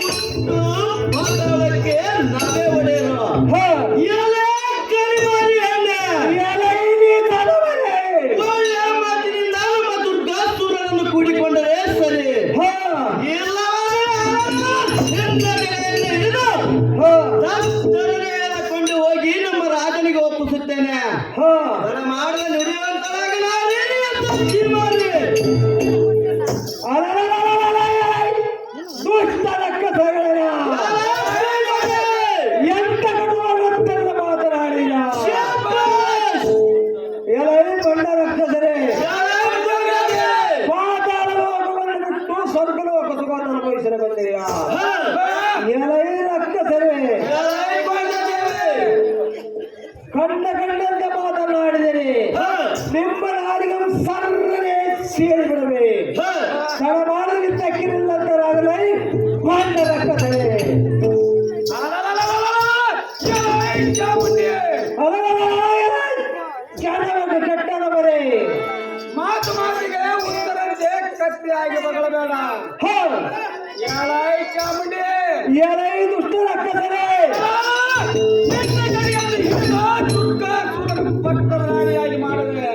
ಮುಟ್ಟು ಪಾತಾಳಕ್ಕೆ ನಾವೇ ಒಡೆಯರು. ಎಲೆ ಕರಿಮಾರಿ ಎಣ್ಣೆ, ಒಳ್ಳೆಯ ಮಾತಿನಿಂದ ನಮ್ಮ ದುರ್ಗಾಸುರನನ್ನು ಕೂಡಿಕೊಂಡರೆ ಸರಿ. ಕೊಂಡು ಹೋಗಿ ನಮ್ಮ ರಾಜನಿಗೆ ಒಪ್ಪಿಸುತ್ತೇನೆ. ಮಾಡಲು ನಡೆಯುವಂತವಾಗಿ ಎಂತ ಕಡುವಂತೆಲ್ಲ ಮಾತನಾಡಿದ ಎಲೈ ಬಂಡ ರಕ್ತಸರೆ, ಪಾತಾಳ ಲೋಕವನ್ನು ಬಿಟ್ಟು ಸ್ವರ್ಗಲೋಕ ಸುಖವನ್ನು ಅನುಭವಿಸಲು ಬಂದಿದೆಯಾ? ಎಲೈ ರಕ್ತಸರೆ, ಕಂಡಂತೆ ಮಾತನಾಡಿದರೆ ನಿಮ್ಮ ನಾಡಿಗೆ ಸರ್ರನೆ ಸೇರಿಬಿಡುವೆ. ತಡ ಮಾಡಲಿದ್ದಕ್ಕಿಲ್ಲಂತರಾಗಲೈ ಬಂಡ ರಕ್ತಸರೆ. ಜನವನ್ನು ಕೆಟ್ಟನ ಬರೇ ಮಾತು ಮಾತಿಗೆ ಉತ್ತರಂತೆ ಕತ್ತಿಯಾಗಿ ಬಗಳಬೇಡ. ಎಲೈ ಚಾಮುಂಡಿ, ಎಲೈ ದುಷ್ಟ ರಕ್ತಸರೆ, ದುರ್ಗಾಸುರನ ಪಟ್ಟರಾಣಿಯಾಗಿ ಮಾಡುವೆ.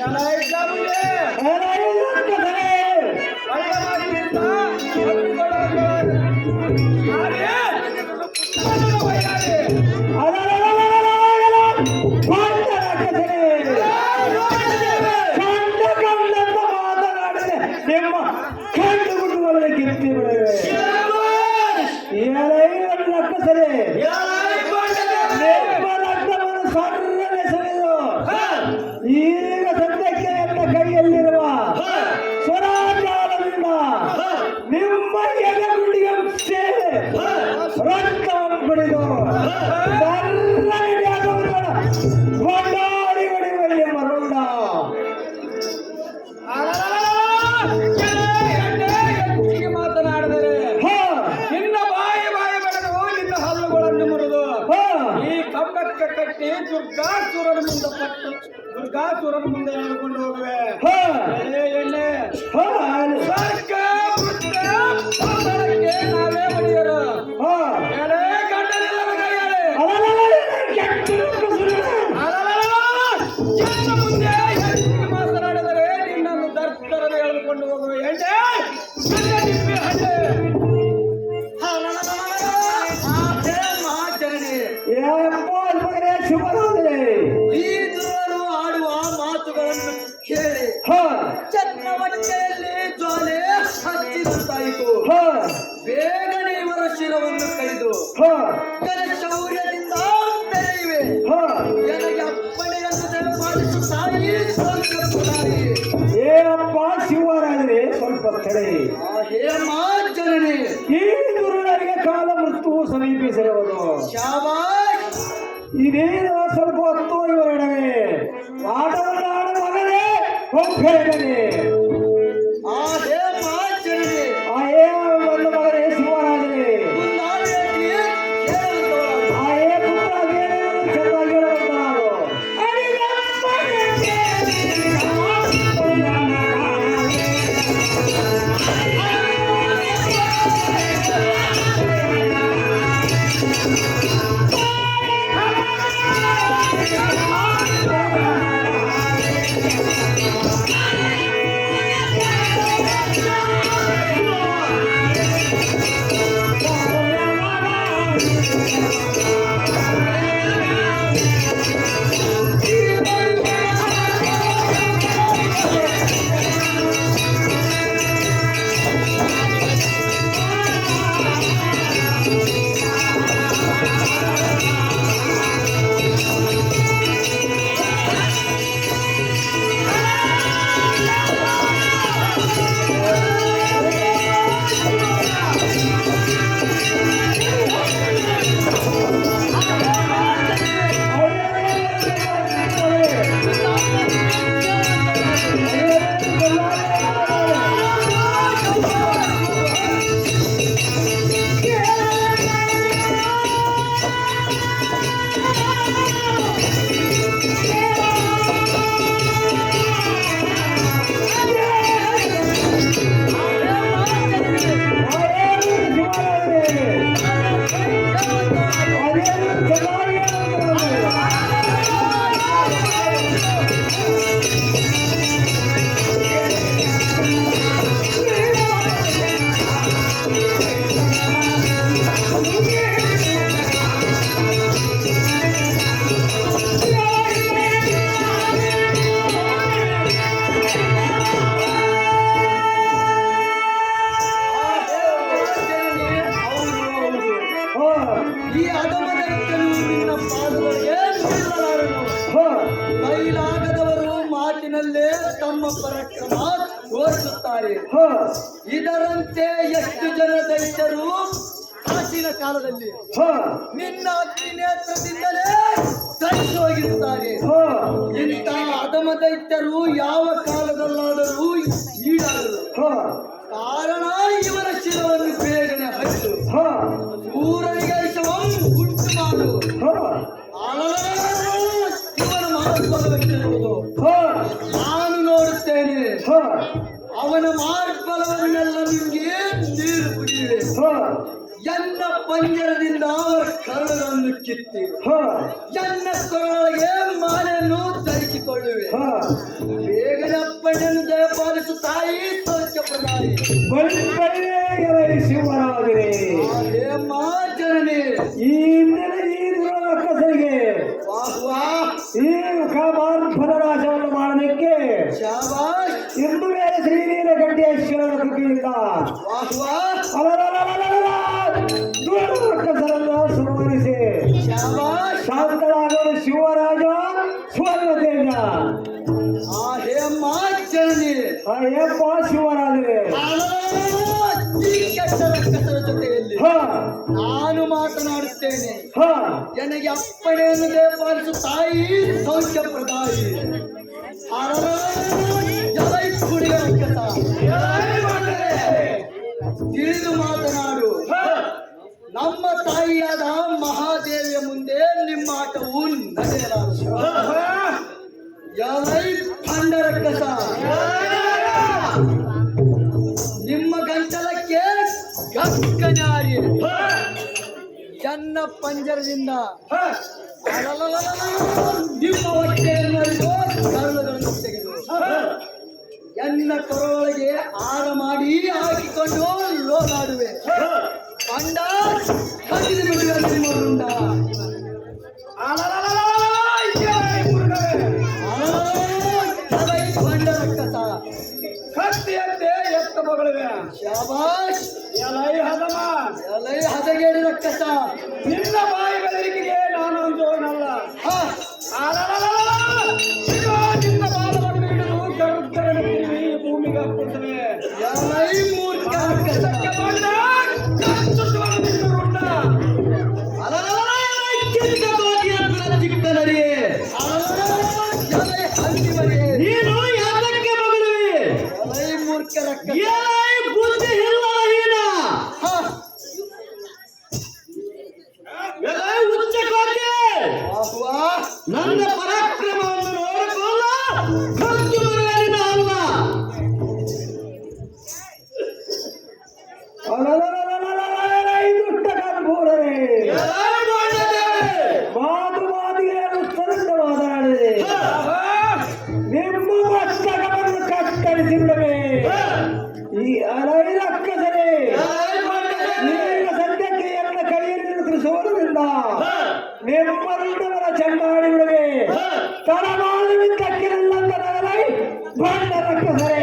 ಎಲೈ ಚಾಮುಂಡಿ, ಎಲೈ ರಕ್ತಸರೆ, ಒಳ್ಳೆಯ ಮಾತಿನಿಂದ ಒಪ್ಪಿಕೊಳ್ಳಲು ನಾನೇ ಪುತ್ರನ ವೈರಾಗಿ. ಬಂಡ ರಕ್ತಸರೆ, ಕಂಡಂತ ಮಾತನಾಡಿದರೆ ನಿಮ್ಮ ಕಂಡು ಬಿಟ್ಟುಕೊಳ್ಳಲು ಕಿತ್ತಿ ಬಿಡುವೆ. ಎಲೈ ರಕ್ತಸರೆ, ನಿಮ್ಮ ರಕ್ತವನ್ನು ಸರ್ರನೆ ಸೆಳೆದು ಈಗ ಸದ್ಯಕ್ಕೆ ನನ್ನ ಕೈಯಲ್ಲಿರುವ ಸ್ವರಾಜಾಲದಿಂದ ನಿಮ್ಮ ಎದೆಗುಂಡಿಗೆ ಸೇರಿ ರಕ್ತವನ್ನು ಕುಡಿದು ಬಂಡಾಡಿ ಹೊಡೆಯುವಲ್ಲಿ ಮರುಳ. ಅಲಲಲಲಲಲಲ. ಹೆಚ್ಚಿಗೆ ಮಾತನಾಡಿದರೆ ನಿನ್ನ ಬಾಯಿ ಬೆಳೆದು ನಿನ್ನ ಹಲ್ಲುಗಳನ್ನು ಮುರಿದು ಈ ಕಂಬಕ್ಕೆ ಕಟ್ಟಿ ದುರ್ಗಾಸುರನ ಮುಂದೆ ಎಳೆದುಕೊಂಡು ಹೋಗುವೆ. ಎಣ್ಣೆ ಸ್ವರ್ಗ ವೃತ್ತ ಪಾತಾಳಕ್ಕೆ ನಾವೇ ಹೊಡೆಯರು. ಎಳೆ ಗಂಡನಿಲ್ಲದ ಕೈಯಾಳೆ. ಎನ್ನ ಮುಂದೆ ಹೆಚ್ಚಿಗೆ ಮಾತನಾಡಿದರೆ ನಿನ್ನನ್ನು ದರ್ಶನ ಎಳೆದುಕೊಂಡು ಹೋಗುವೆ. ಎಣ್ಣೆ ನಿಂಬೆ ಹಣ್ಣೆ ಈ ದುರರು ಆಡುವ ಮಾತುಗಳನ್ನು ಕೇಳಿ ಚಕ್ರವಟ್ಟೆಯಲ್ಲಿ ಜ್ವಾಲೆ ಹಚ್ಚಿದಂತಾಯಿತು. ಬೇಗನೆ ಇವರ ಶಿರವನ್ನು ಕಡಿದು ಶೌರ್ಯದಿಂದ ಬೆಳೆಯುವೆ. ನನಗೆ ಅಪ್ಪಣೆಯನ್ನು ದಯಪಾಲಿಸುತ್ತಾಯಿ ಏನಪ್ಪ ಶಿವರಾಜರೇ, ಸ್ವಲ್ಪ ತಡೆ. ಜನನಿ ಈ ಗುರುಗಳಿಗೆ ಕಾಲ ಮೃತ್ಯುವು ಸಮೀಪಿಸಿರುವುದು. ಶಾಬಾಷ್. ಇದೇನು ಸ್ವಲ್ಪ ಹೊತ್ತು ಇವರ ನಡುವೆ ಆಟವನ್ನು ಆಡುವಾಗಲೇ ಹೋಗ್ಬೇಕನೆ. ಒಂದು ಮಗನೇ ಶಿವರಾಜರೇ, ಚೆನ್ನಾಗಿ ಈ ಅಧಮದೈತ್ಯನು ನಿನ್ನ ಪಾದಗಳಿಗೆ ನಿಲ್ಲಲಾರನು. ಕೈಲಾಗದವರು ಮಾತಿನಲ್ಲೇ ತಮ್ಮ ಪರಾಕ್ರಮ ತೋರಿಸುತ್ತಾರೆ. ಇದರಂತೆ ಎಷ್ಟು ಜನ ದೈತ್ಯರು ಪ್ರಾಚೀನ ಕಾಲದಲ್ಲಿ ನಿನ್ನ ಅಗ್ನಿ ನೇತ್ರದಿಂದಲೇ ದೈತ್ಯ ಹೋಗಿರುತ್ತಾರೆ. ಇಂಥ ಅಧಮ ದೈತ್ಯರು ಯಾವ ಕಾಲದಲ್ಲಾದರೂ ಈಡಾಗರು. ಕಾರಣ ಇವರ ಶಿರವನ್ನು ಬೇಗನೆ ಹಚ್ಚು, ಊರರಿಗೆ ಉಂಟು ಮಾಡು. ಇವನ ಮಾರ್ಗಬಲವಿರುವುದು ನಾನು ನೋಡುತ್ತೇನೆ. ಅವನ ಮಾರ್ಗಬಲವನ್ನೆಲ್ಲ ನಿಮಗೆ ನೀರು ಕುಡಿಯುವೆ. ಎನ್ನ ಪಂಜರದಿಂದ ಅವರ ಕರಳನ್ನು ಕಿತ್ತಿ ಎನ್ನ ಕೊರಳಿಗೆ ಮಾಲೆಯನ್ನು ಧರಿಸಿಕೊಳ್ಳುವೆ. ಬೇಗನೆ ಅಪ್ಪಣೆಯನ್ನು ದಯಪಾಲಿಸುತ್ತಾಯಿ ಸೌಖ್ಯ ಪ್ರದಾಯಿ ಶಿವರಾಜರೇ. ಜನನಿ ಈ ಕಸರಿಗೆ ಈ ಫಲನಾಶವನ್ನು ಮಾಡಲಿಕ್ಕೆ ಇಂದು ಮೇಲೆ ಶ್ರೀನೀಲ ಗಡ್ಡಿಯೇಶ್ವರನ ಕೃಪೆಯಿಂದ ಕಸರನ್ನು ಸುಮರಿಸಿ ಶಾಂತಳಾಗಲು ಶಿವರಾಜ ಸ್ವರ್ಣತೇಜ ಹೇಪ್ಪ ಶಿವರಾಜರೇ. ಜೊತೆಯಲ್ಲಿ ನಾನು ಮಾತನಾಡುತ್ತೇನೆ. ನನಗೆ ಅಪ್ಪಣೆಯನ್ನು ದಯಪಾಲಿಸುತ್ತಾಯಿ ಸೌಖ್ಯ ಪ್ರದಾಯಿ. ಕುಡಿಯ ಯಾಲೈ ಭಂಡರಕ್ಕಸ ನಿಮ್ಮ ಗಂಟಲಕ್ಕೆ ಗಕ್ಕನಾರಿ ಎನ್ನ ಪಂಜರದಿಂದ ನಿಮ್ಮ ಹೊಟ್ಟೆಯನ್ನು ಕರುಳುಗಳನ್ನು ತೆಗೆದು ಎನ್ನ ಕೊರೊಳಗೆ ಆಳ ಮಾಡಿ ಹಾಕಿಕೊಂಡು ಲೋಲಾಡುವೆ ಪಂಡ ಕಟ್ಟಿದ ಬಿಡುವ ನಿಮ್ಮ ರುಂಡ ಭಂಡರಕ್ಕಸ ಕತ್ತಿಯಂತೆ ಎತ್ತ ಮಗಳಿವೆ ಶಾಬಾಷ್ ಎಲೈ ಹದಮ ಎಲೈ ಹದಗೇಡಿ ರಕ್ಕಸ ನಿನ್ನ ಬಾಯಿ ಬೆದರಿಕೆಗೆ ನಾನು ಅಂದೋನಲ್ಲ ನಿನ್ನ ಬಾಲವನ್ನು ಹಿಡಿದು ಗರುತ್ತರನ್ನು ಭೂಮಿಗೆ ಹಾಕುತ್ತವೆ ಎಲೈ ಮೂರ್ಖ ರಕ್ಕಸ ಚಿಕ್ಕ ನಡಿ ಎಲೈ ಹಂದಿ ಮರಿ ನೀನು ಯಾತಕ್ಕೆ ಮಗಳಿವೆ ಎಲೈ ಮೂರ್ಖ ರಕ್ಕಸ ಬುದ್ಧಿ ಇಲ್ಲ ಹೀನ ಉಚ್ಚ ಕೋಟೆ ನನ್ನ ಪರಾಕ್ರಮವನ್ನು ನೋಡಿಕೊಳ್ಳ ಖರ್ಚು ಮರೆಯಲಿನ ಅಲ್ಲ ದುಷ್ಟ ಕರ್ಪೂರವೇ ಮಾತು ಮಾತಿಗೆ ಉತ್ತರದಿಂದ ಮಾತಾಡಿದೆ ನಿಮ್ಮ ಮಸ್ತಕವನ್ನು ಕತ್ತರಿಸಿ ಬಿಡವೆ ಈ ಅಲೈ ರಕ್ಕಸನೇ ಈಗ ಸದ್ಯಕ್ಕೆ ಎಲ್ಲ ಕೈಯಲ್ಲಿ ತಿಳಿಸುವುದರಿಂದ ನಿಮ್ಮರುಡವರ ಚಂಡಾಡಿ ಬಿಡವೆ ತಡಮಾಡುವಿದ್ದಕ್ಕಿರಲ್ಲಂದರೈ ಬಂಡ ರಕ್ಕಸರೇ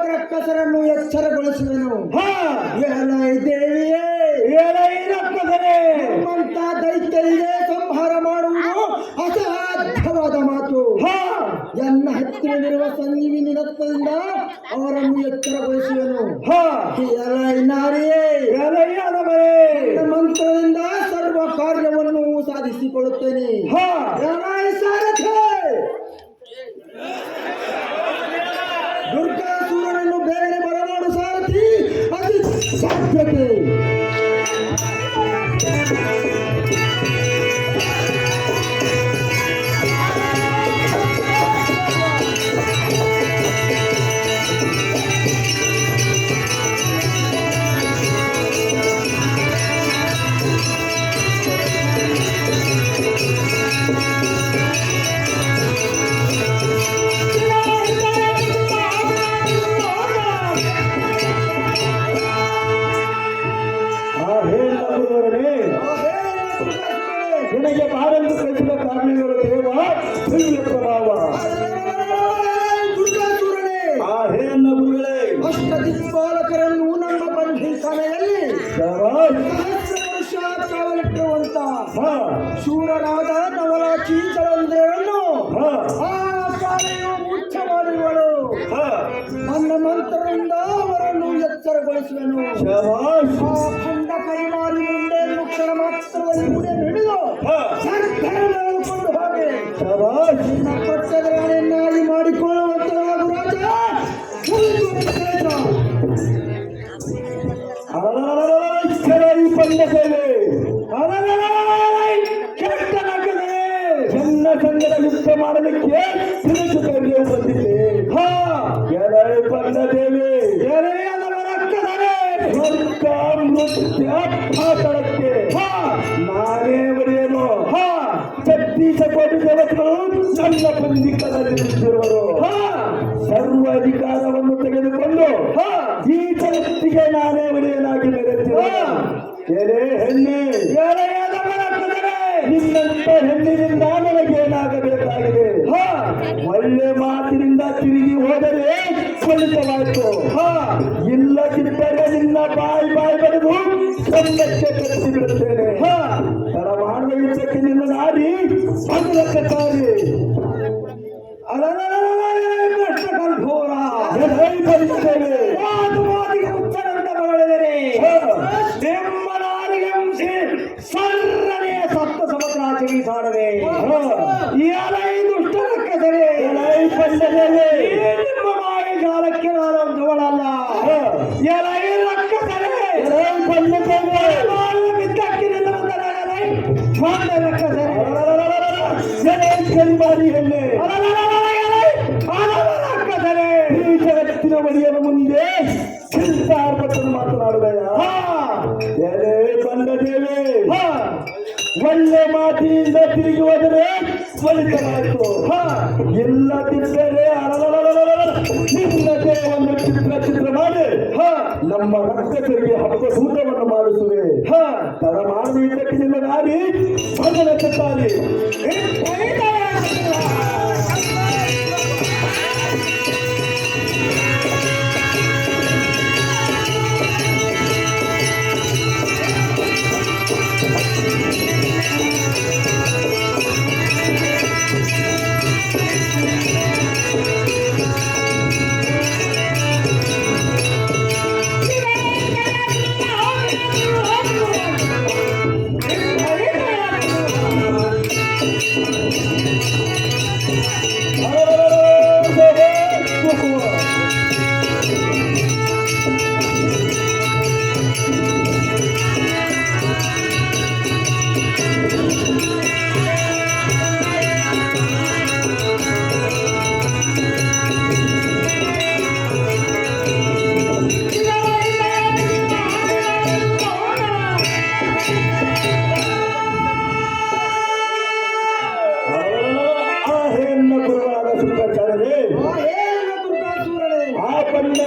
ರಕ್ಕಸರನ್ನು ಎಚ್ಚರಗೊಳಿಸುವೆನು ಎಲೈ ದೇವಿಯೇ ಎಲೈ ರಕ್ಕಸರೇ ನಿಮ್ಮಂತ ದೈತ್ಯರಿಗೆ ಸಂಹಾರ ಮಾಡುವುದು ಅಸಾಧ್ಯವಾದ ಮಾತು ಎನ್ನ ಹತ್ತಿರವಿರುವ ಸಂಜೀವಿನಿ ರಕ್ತದಿಂದ ಅವರನ್ನು ಎಚ್ಚರಗೊಳಿಸುವೆನು ಎಲೈ ನಾರಿಯೇ ಎಲೈ ಅಲವೇ ಮಂತ್ರದಿಂದ ಸರ್ವ ಕಾರ್ಯವನ್ನು ಸಾಧಿಸಿಕೊಳ್ಳುತ್ತೇನೆ ಎಲೈ ಸಾರಥಿ ದುರ್ಗಾಸುರನನ್ನು ಬೇಗನೆ ಬರಮಾಡು ಸಾರಥಿ ಅತಿ ಸಾಧ್ಯತೆ ನಿನಗೆ ಬಾರೆಂದು ಕಲಿಸಿದ ಕಾರಣಗಳು ದೇವ ದಿವ್ಯ ಪ್ರಭಾವ ಆ ಹೇನ ಗುರುಗಳೇ ಅಷ್ಟ ದಿಕ್ಪಾಲಕರನ್ನು ನಮ್ಮ ಬಂಧಿ ಸಭೆಯಲ್ಲಿ ಸಹಸ್ರ ವರ್ಷ ಕಾವಲಿಟ್ಟಿರುವಂತ ಶೂರನಾದ ನವಲಾಚಿ ಚಳಂದ್ರೆಯನ್ನು ಆ ಕಾಲೆಯು ಮುಚ್ಚ ಮಾಡಿರುವಳು ನನ್ನ ಮಂತ್ರದಿಂದ ಅವರನ್ನು ಎಚ್ಚರಗೊಳಿಸುವೆನು ಆ ಖಂಡ ಕೈಮಾರಿ ಮುಂದೆ ಕ್ಷಣ ಮಾತ್ರದಲ್ಲಿ ಮುಡಿಯನ್ನು ಹಿಡಿದು ಸರ್ಕಾರ ತೆಗೆದುಕೊಂಡು ಹೋಗಿ ನಿನ್ನ ಪಟ್ಟದರಾಣಿಯನ್ನಾಗಿ ಮಾಡಿಕೊಳ್ಳುವಂತರಾಗು ರಾಜ. ಚೆನ್ನ ಸಂಗಡ ಯುದ್ಧ ಮಾಡಲಿಕ್ಕೆ ತಿಳಿಸುತ್ತೇವೆ ಬಂದಿದೆ. ಎಲೆ ಬಂದದೇವಿ ಸ್ವರ್ಗ ಮೃತ್ಯ ಪಾತಾಳಕ್ಕೆ ನಾನೇ ಒಡೆಯನು. 36 ಕೋಟಿ ದೇವತೆಗಳು ನನ್ನ ಬಂದಿಕ್ಕದಲ್ಲಿ ನಿಂತಿರುವರು. ಸರ್ವ ಅಧಿಕಾರವನ್ನು ತೆಗೆದುಕೊಂಡು ಈ ಜಗತ್ತಿಗೆ ನಾನೇ ಒಡೆಯನಾಗಿ ಮೆರೆತಿರುವ ಎಲೆ ಹೆಣ್ಣೆ, ನಿನ್ನಂತ ಹೆಣ್ಣಿನಿಂದ ನನಗೇನಾಗಬೇಕಾಗಿದೆ? ಒಳ್ಳೆ ಮಾತಿನಿಂದ ತಿರುಗಿ ಹೋದರೆ ಫಲಿತವಾಯಿತು. ಇಲ್ಲದಿದ್ದರೆ ನಿನ್ನ ಬಾಯಿ ಬಡಿದು ಸಣ್ಣಕ್ಕೆ ಕಟ್ಟಿ ಬಿಡುತ್ತೇನೆ. ತಡ ಮಾಡುವ ಯುದ್ಧಕ್ಕೆ ನಿನ್ನ ನಾಡಿ ಅದಕ್ಕೆ ತಾರಿ ಘೋರ ಬರುತ್ತೇವೆ. ಮಾತಿಗೆ ಉತ್ತರಂತ ಮಗಳಿದರೆ ಸರ್ರನೆಯ ಸಪ್ತ ಸಮುದ್ರಾಚರಿ ಸಾಡದೆ ಎಲೈ ದುಷ್ಟರಕ್ಕದರೆ ನಿಮ್ಮ ಮಾಯ ಜಾಲಕ್ಕೆ ನಾನು ಧುವಳಲ್ಲ. ಎಲೈ ರಕ್ಕದರೆ ಬಿದ್ದಕ್ಕೆ ನಿನ್ನ ಬಂದರಾಗಲೈ ಮಾಡ ರಕ್ಕದರೆ ಕರಿಮಾರಿ ಹೆಣ್ಣೆ ರಕ್ಕದರೆ ಈ ಜಗತ್ತಿನ ಒಡೆಯನ ಮುಂದೆ ಚಿಂತಾರ್ಪಟ್ಟನ್ನು ಮಾತನಾಡುದಯ ಎಲೆ ಬಂದದೇವೆ. ಒಳ್ಳೆ ಮಾತಿನಿಂದ ತಿರುಗಿ ಹೋದರೆ ಫಲಿತವಾಯಿತು. ಇಲ್ಲದಿದ್ದರೆ ನಿನ್ನದೇ ಒಂದು ಚಿತ್ರ ಮಾಡಿ ನಮ್ಮ ರಕ್ತರಿಗೆ ಹಬ್ಬ ಸೂತ್ರವನ್ನು ಮಾಡಿಸುವೆ. ತಡ ಮಾಡುವ ಇದಕ್ಕೆ ನಿನ್ನ ದಾರಿ ಅದಕ್ಕೆ ತಾರಿ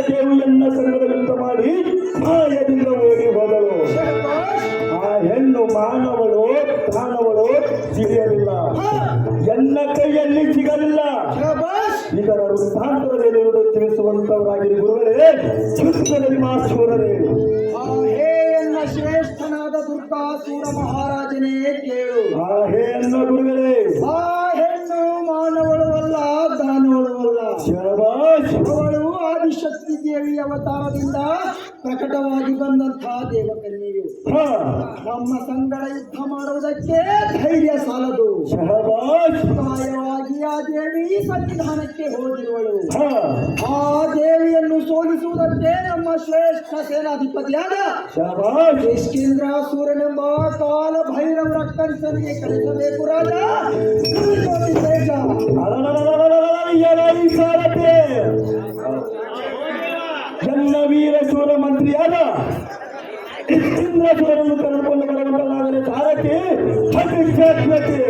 ದೇವು ಎನ್ನ ಸಂಗಡ ಯುದ್ಧ ಮಾಡಿ ಮಾಯದಿಂದ ಓಡಿ ಹೋದಳು. ಆ ಹೆಣ್ಣು ಮಾನವಳು ಪ್ರಾಣವಳು ಸಿಗಲಿಲ್ಲ, ಎನ್ನ ಕೈಯಲ್ಲಿ ಸಿಗಲಿಲ್ಲ. ಇದರ ವೃತ್ತಾಂತರವೇನೆಂದು ತಿಳಿಸುವಂತವರಾಗಿ ಗುರುಗಳೇ, ಯುದ್ಧದಲ್ಲಿ ಮಾಸೂರರೇ. ಶ್ರೇಷ್ಠನಾದ ದುರ್ಗಾಸೂರ ಮಹಾರಾಜನೇ ಕೇಳು. ಹೇ ಅನ್ನ ಗುರುಗಳೇ, ಆ ಹೆಣ್ಣು ಮಾನವಳು ಅಲ್ಲ, ದಾನವಳು ಅಲ್ಲ. ಅವಳು ಆದಿಶಕ್ತಿ ದೇವಿ ಅವತಾರದಿಂದ ಪ್ರಕಟವಾಗಿ ಬಂದಂತಹ ದೇವಕನ್ಯೆಯು. ನಮ್ಮ ಸಂಗಡ ಯುದ್ಧ ಮಾಡುವುದಕ್ಕೆ ಧೈರ್ಯ ಸಾಲದು. ಕಾಯವಾಗಿ ಆ ದೇವಿ ಸನ್ನಿಧಾನಕ್ಕೆ ಹೋಗಿರುವಳು. ಆ ದೇವಿಯನ್ನು ಸೋಲಿಸುವುದಕ್ಕೆ ನಮ್ಮ ಶ್ರೇಷ್ಠ ಸೇನಾಧಿಪತಿಯಾದ ಕೇಂದ್ರಾಸೂರನೆಂಬ ಕಾಲ ಭೈರವರ ಕನಸನಿಗೆ ಕಳಿಸಬೇಕು ರಾಜ. ಎಲ್ಲ ವೀರ ಶೂರ ಮಂತ್ರಿಯಾದ ಇಂದ್ರಸೂರನ್ನು ಕರೆದುಕೊಂಡು ಬರಬೇಕಾದರೆ ತಾರಕ್ಕೆ ಅತಿಶಾಶ್ವತೆ.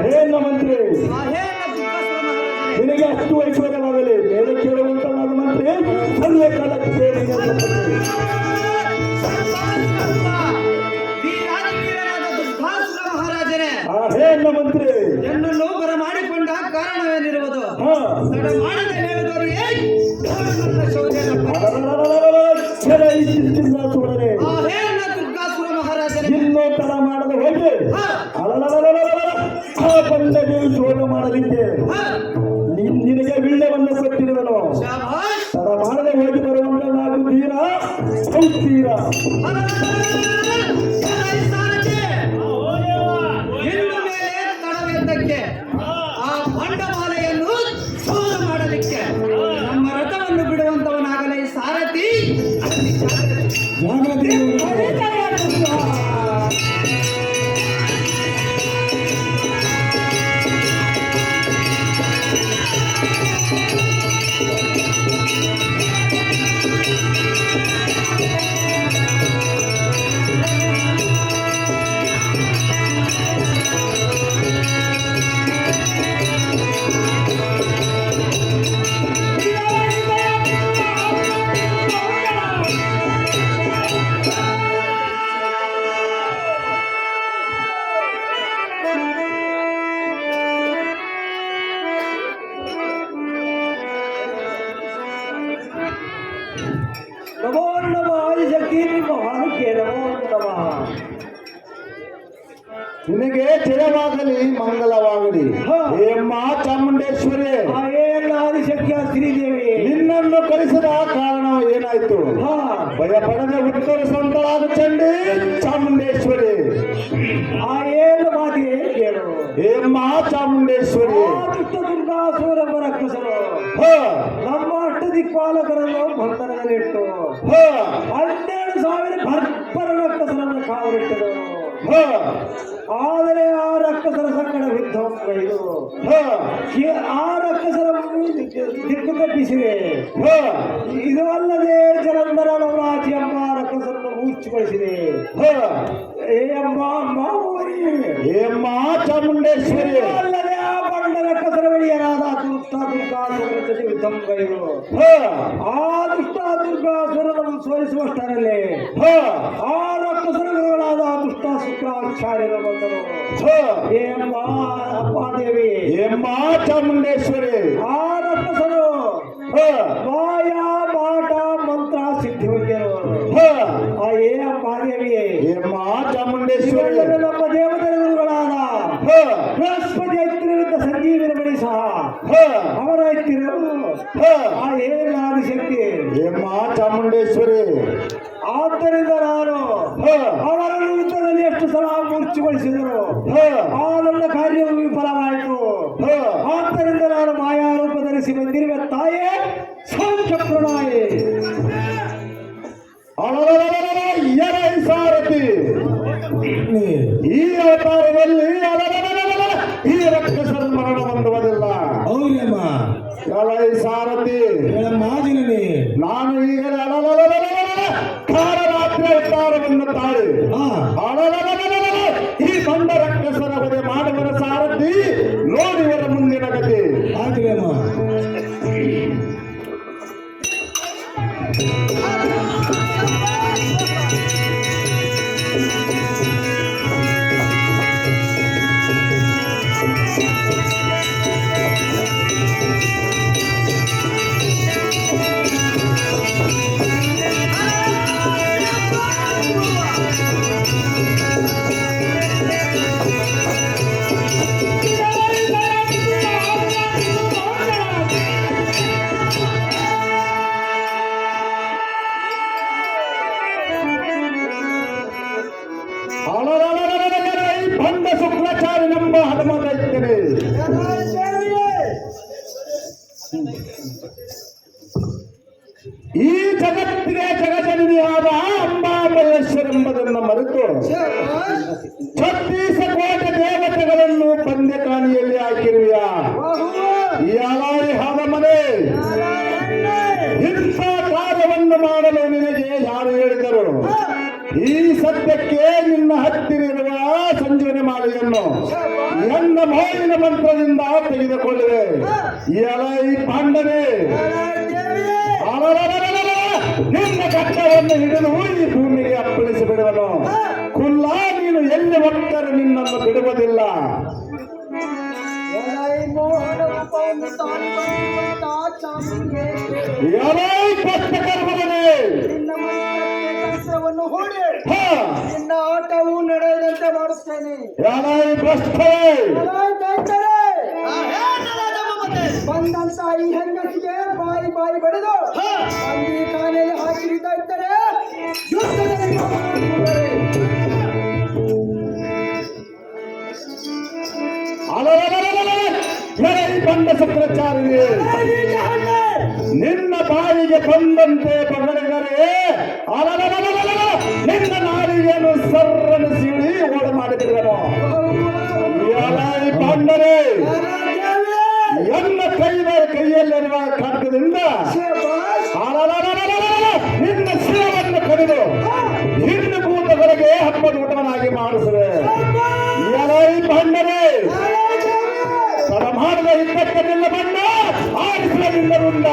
ಹೇಳ ಮಂತ್ರಿ, ನಿನಗೆ ಅಷ್ಟು ಐಶ್ವರ್ಯವಾಗಲಿ. ಮೇಲೆ ಕೇಳುವಂತನಾದ ಮಂತ್ರಿ ಸಂಧ್ಯ ಕಾಲಕ್ಕೆ ಹೋಗ್ತೀರ. ಇನ್ನು ಮೇಲೆ ತಡವೆದ್ದಕ್ಕೆ ಆ ಬಂಡವಾಲೆಯನ್ನು ಸೋಲು ಮಾಡಲಿಕ್ಕೆ ನಮ್ಮ ರಥವನ್ನು ಬಿಡುವಂತವನಾಗಲೇ ಸಾರಥಿ. ಜಾಗೃತಿ. ನಮೋ ನಮಃ ಆದಿಶಕ್ತಿ ಮಹಾನಿಗೆ ನಮೋ ನಮಃ. ನಿನಗೆ ಜಯವಾಗಲಿ, ಮಂಗಲವಾಗಲಿ. ಹೇಮ್ಮ ಚಾಮುಂಡೇಶ್ವರಿ, ಆದಿಶಕ್ತಿಯ ಶ್ರೀದೇವಿ ನಿನ್ನನ್ನು ಕರೆಸಿದ ಕಾರಣ ಏನಾಯ್ತು? ಭಯಪಡದೆ ಉತ್ತರ ಸಂತಳಾದ ಚಂಡಿ ಚಾಮುಂಡೇಶ್ವರಿ. ಆ ಏನು ಮಾತಿಗೆ ಕೇಳು. ಹೇಮ್ಮ ಚಾಮುಂಡೇಶ್ವರಿ, ದುರ್ಗಾಸುರ ರಕ್ಕಸರು ನಮ್ಮ ಅಷ್ಟದಿಕ್ಪಾಲಕರನ್ನು ಬಂಧನದಲ್ಲಿಟ್ಟು 12,000 ಭರ್ಪರ ರಕ್ಕಸರನ್ನು ಕಾವಲಿಟ್ಟರು. ಆದರೆ ಆ ರಕ್ಕಸರ ಸಂಗಡ ಯುದ್ಧವೈದು ಆ ರಕ್ಕಸರ ದಿಕ್ಕು ತಪ್ಪಿಸಿವೆ. ಇದು ಅಲ್ಲದೆ ಜಲಂಧರ ನವರಾಜಿ ಎಂಬ ರಕ್ಕಸರನ್ನು ಮೂರ್ಛಿಗೊಳಿಸಿದೆ. ಹೇಮ್ಮ ಚಾಮುಂಡೇಶ್ವರಿ, ಅಲ್ಲದೆ ಆ ಬಂಡ ರಕ್ಕಸರ ಬಳಿಯರಾದ ದುಷ್ಟ ದುರ್ಗಾಸುರನ ಜೊತೆ ಯುದ್ಧವೈದು ಆ ದುಷ್ಟ ದುರ್ಗಾಸುರನನ್ನು ಸೋಲಿಸುವಷ್ಟರಲ್ಲಿ ಆ ರಕ್ಕಸರ ಗುರುಗಳಾದ ದುಷ್ಟ ಶುಕ್ರಾಚಾರ್ಯರು ಬಂದರು. ಅಪ್ಪಾದೇವಿ, ಹೇಮ್ಮ ಚಾಮುಂಡೇಶ್ವರಿ, ಆ ರಕ್ಕಸರು ಮಾಯಾ ಮಾಟ ಮಂತ್ರ ಸಿದ್ಧಿವಂತರು. ಅಪ್ಪಾದೇವಿ, ಹೇಮ್ಮ ಚಾಮುಂಡೇಶ್ವರಿ, ನಮ್ಮ ದೇವತೆಗಳ ಗುರುಗಳಾದ ಬೃಹಸ್ಪತಿ ಐತ್ಯರಿಂದ ಸಂಜೀವಿನ ಬಳಿ ಸಹ ಅವರ ಐತ್ಯರು ಆದಿಶಕ್ತಿ. ಹೇಮ್ಮ ಚಾಮುಂಡೇಶ್ವರಿ, ಆದ್ದರಿಂದ ನಾನು ಅವರನ್ನು ಯುದ್ಧದಲ್ಲಿ ಎಷ್ಟು ಸಲ ಮೂರ್ಛೆಗೊಳಿಸಿದರು. ಆ ನನ್ನ ಕಾರ್ಯವು ವಿಫಲವಾಯಿತು. ಆದ್ದರಿಂದ ನಾನು ಮಾಯಾರೂಪ ಧರಿಸಿ ಬಂದಿರುವ ತಾಯೇ ಸಂಚಕ್ರನಾಯೇ. ಎರೈ ಸಾರಥಿ, ಈ ಅವತಾರದಲ್ಲಿ ಈ ರಕ್ಕಸರ ಮರಣ ಹೊಂದುವುದಿಲ್ಲ. ಹೌದಮ್ಮ ಎಲೈ ಸಾರಥಿ, ಮಾಜಿನಲ್ಲಿ ನಾನು ಈಗಲೇ ಕಾಲರಾತ್ರಿ ಅವತಾರವನ್ನು ತಾಳಿ ಈ ಬಂಡ ರಕ್ಕಸರ ವಧೆ ಮಾಡುವರ ಸಾರಥಿ, ನೋಡಿವರ ಮುಂದಿನ ಗತಿ. ಆಗ್ಲೇಮ್ಮ ಬಂಡ ಶುಕ್ಲಾಚಾರ್ಯನೆಂಬ ಹನುಮಂತನೇ, ಈ ಜಗತ್ತಿಗೆ ಜಗಜನನಿಯಾದ ಅಂಬಾಮಹೇಶ್ವರೆಂಬುದನ್ನು ಮರೆತು 36 ಕೋಟಿ ದೇವತೆಗಳನ್ನು ಪಂದ್ಯಕಾಣಿಯಲ್ಲಿ ಹಾಕಿರುವೆಯ ಈ ಅಲಾರಿ ಹಾದಮನೆ, ಇಂಥ ಕಾರ್ಯವನ್ನು ಮಾಡಲು ನಿನಗೆ ಯಾರು ಹೇಳಿದರು? ಈ ಸದ್ಯಕ್ಕೆ ನಿನ್ನ ಹತ್ತಿರಿರುವ ಸಂಜೀವನಿ ಮಾಲೆಯನ್ನು ನನ್ನ ಮೌಲಿನ ಮಂತ್ರದಿಂದ ತೆಗೆದುಕೊಳ್ಳುವೆ. ಈ ಪಾಂಡವೇ, ನಿನ್ನ ಘಟ್ಟವನ್ನು ಹಿಡಿದು ಈ ಭೂಮಿಗೆ ಅಪ್ಪಳಿಸಿ ಬಿಡುವನು. ಕುಲ್ಲ, ನೀನು ಎಲ್ಲಿ ಹೋಗ್ತಾರೆ ನಿನ್ನನ್ನು ಬಿಡುವುದಿಲ್ಲ. ನಿನ್ನ ಆಟವು ನಡೆಯದಂತೆ ಮಾಡುತ್ತೇನೆ. ಬಂದಂತ ಈ ಹೆಂಗಸಿಗೆ ಬಾಯಿ ಬಾಯಿ ಬಡಿದು ಅಂಗಿ ಕಾನೆಯಲ್ಲಿ ಹಾಕಿರಿತಾ ಇದ್ದರೆ ಶುಕ್ರಾಚಾರ್ಯ, ನಿನ್ನ ಬಾಯಿಗೆ ಬಂದಂತೆ ಪಗಳಿದರೆ ನಿನ್ನ ನಾಲಿಗೆಯನ್ನು ಸರ್ರನ್ನು ಸೀಳಿ ಓಡ ಮಾಡಿಬಿಡುವನು. ಪಾಂಡರೆ, ಎನ್ನ ಕೈಯಲ್ಲಿರುವ ಖಡ್ಗದಿಂದ ನಿನ್ನ ಶಿರವನ್ನು ಕಡಿದು ಹಿಂಡು ಭೂತಗಳಿಗೆ ಹಬ್ಬದ ಊಟವನ್ನಾಗಿ ಮಾಡಿಸುವೆ. ಎಲೈ ಪಾಂಡರೆ, ತಡ ಮಾಡಿದ ಇದ್ದಕ್ಕನ್ನೆಲ್ಲ ಬಣ್ಣ ಆರಿಸಲಿಲ್ಲ ರುಂಡ.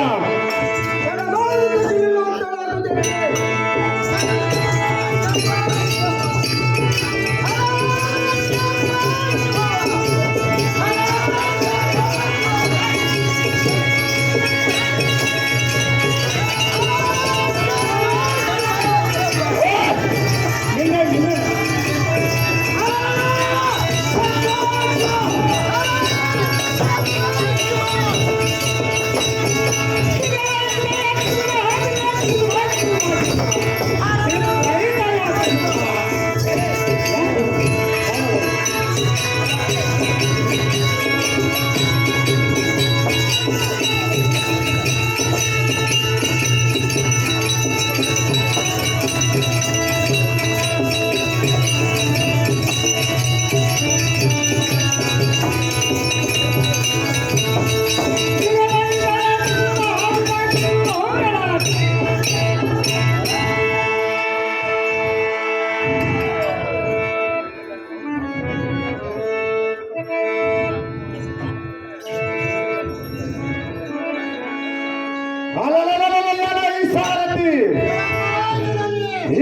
ಸಾರಥಿ,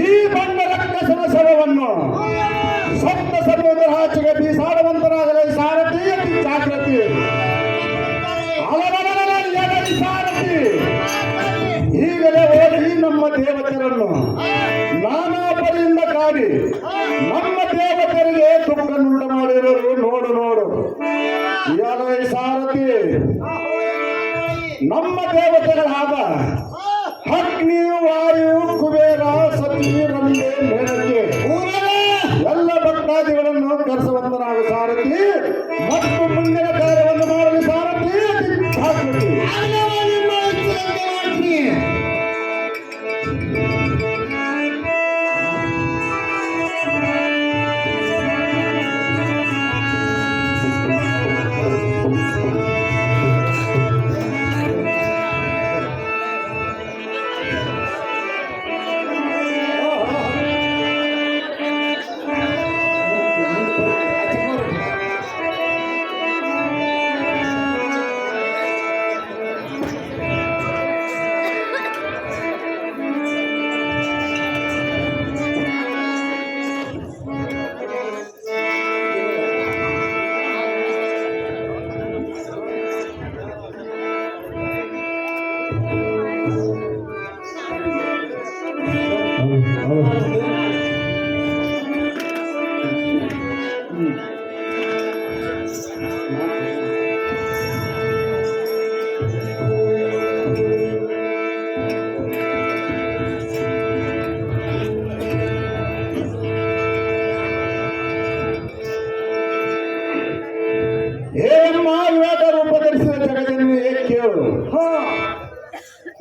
ಈ ಬಣ್ಣ ರಕ್ಕಸನ ಶವವನ್ನು ಸಪ್ತ ಸಮುದ್ರ ಆಚೆಗೆ ಬೀಸಾಡುವಂತರಾಗಲೇ ಸಾರಥಿ ಅತಿ ಜಾಗೃತಿ. ಸಾರಥಿ, ಈಗಲೇ ಓಡಿ ನಮ್ಮ ದೇವತೆಯನ್ನು ನಾನಾ ಪರಿಂದ ಕಾಡಿ ನಮ್ಮ ದೇವತೆಗಳಿಗೆ ದುಃಖನುಂಟ ಮಾಡಿರೋರು ನೋಡು ನೋಡು. ಎಲೈ ಸಾರಥಿ, ನಮ್ಮ ದೇವತೆಗಳಾದ ಅಗ್ನಿ, ವಾಯು, ಕುಬೇರ, ಸತಿ, ರಂಗೆ, ಮೇಣಕ್ಕೆ ಎಲ್ಲ ಭಕ್ತಾದಿಗಳನ್ನು ಕರೆಸುವಂತನಾಗ ಸಾರಥಿ ಮತ್ತು ಮುಂದಿನ ಕಾರ್ಯವನ್ನು ಮಾಡಲು ಸಾರಥಿ ಜಾಗೃತಿ.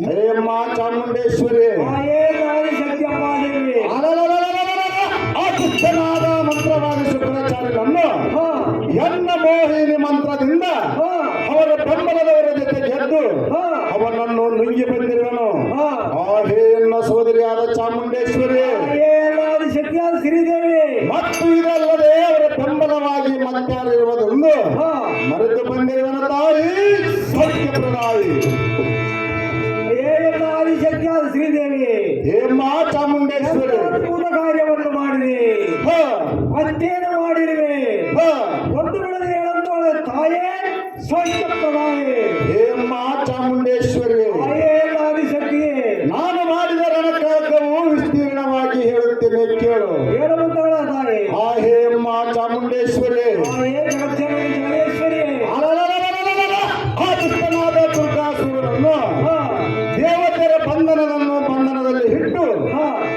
ಹೇಮ್ಮ ಚಾಮುಂಡೇಶ್ವರಿ, ಅತುಷ್ಟನಾದ ಮಂತ್ರವಾದ ಶುಕ್ರಾಚಾರ್ಯರನ್ನು ಎನ್ನ ಮೋಹಿನಿ ಮಂತ್ರದಿಂದ ಅವರ ಬೆಂಬಲದವರ ಜೊತೆ ಗೆದ್ದು ಅವನನ್ನು ನುಂಗಿ ಬಂದಿರುವನು. ಹೇ ಎನ್ನ ಸೋದರಿಯಾದ ಚಾಮುಂಡೇಶ್ವರಿ, ಶಕ್ತಿಯಾದ ಶ್ರೀದೇವಿ, ಮತ್ತು ಇದಲ್ಲದೆ ಅವರ ಬೆಂಬಲವಾಗಿ ಮತ್ತಾರಿರುವುದನ್ನು ಮರೆತು ಬಂದಿರುವನ ತಾಯಿ ಸತ್ಯಪ್ರದಾಯಿ. ಶಕ್ತಿಯಾದ ಶ್ರೀದೇವಿ, ಹೇಮ್ಮ ಚಾಮುಂಡೇಶ್ವರಿ, ಅದ್ಭುತ ಕಾರ್ಯವನ್ನು ಮಾಡಿದೆ. ಮತ್ತೇನು ಮಾಡಿರುವೆ? ಒಂದು ಬಿಡದೆ ಹೇಳಂತೋಳೆ ತಾಯೇ ಸತ್ಯಪ್ರದಾಯಿ. ಹೇಮ್ಮ ಚಾಮುಂಡೇಶ್ವರಿ, ಆದಿಶಕ್ತಿಯೇ, ನಾನು ಮಾಡಿದ ರಣಕಾರ್ಯವು ವಿಸ್ತೀರ್ಣವಾಗಿ ಹೇಳುತ್ತೇನೆ ಕೇಳು. ಹೇಳುವಂತಳ ತಾಯಿ. ಹೇಮ್ಮ ಚಾಮುಂಡೇಶ್ವರಿ, ಜಗದೀಶ್ವರಿ, ಆ ದುಷ್ಟನಾದ ದುರ್ಗಾಸುರನನ್ನು ದೇವತೆಯ ಬಂಧನದಲ್ಲಿ ಇಟ್ಟು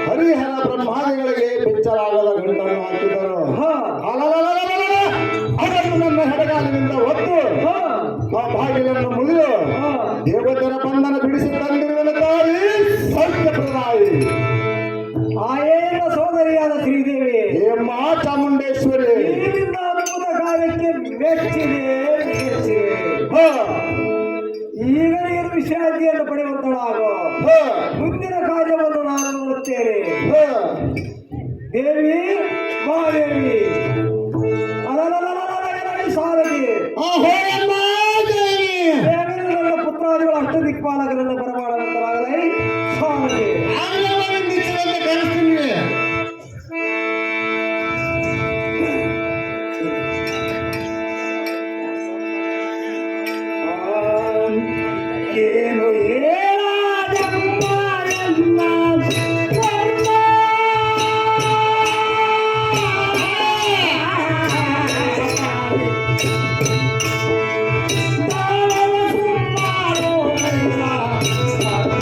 ಹರಿಹರ ಬ್ರಹ್ಮಾದಿಗಳಿಗೆ ಬಿಚ್ಚಲಾಗದ ಗಂಟನ್ನು ಹಾಕಿದರು. ಅದನ್ನು ನನ್ನ ಹೆಡಗಾಲಿನಿಂದ ಒತ್ತು ಆ ಬಾಗಿಲನ್ನು ಮುಂದಾಗೋ. ಮುಂದಿನ ಕಾರ್ಯವನ್ನು ನಾನು ನೋಡುತ್ತೇನೆ. ದೇವಿ ಮಹಾದೇವಿ ಸಾರಥಿ ನನ್ನ ಪುತ್ರಾದಿಗಳ ಅಷ್ಟ ದಿಕ್ಪಾಲಕರನ್ನು ಬರಮಾಡುವಂತರಾಗಲೇ ಸಾರಥಿ. ಏನು ಹೇಳಾದಮ್ಮ ಎಲ್ಲ ಕರ್ಮ. ದಾಳವ ಸುಮಾರು ಎಲ್ಲ ಕರ್ಮ.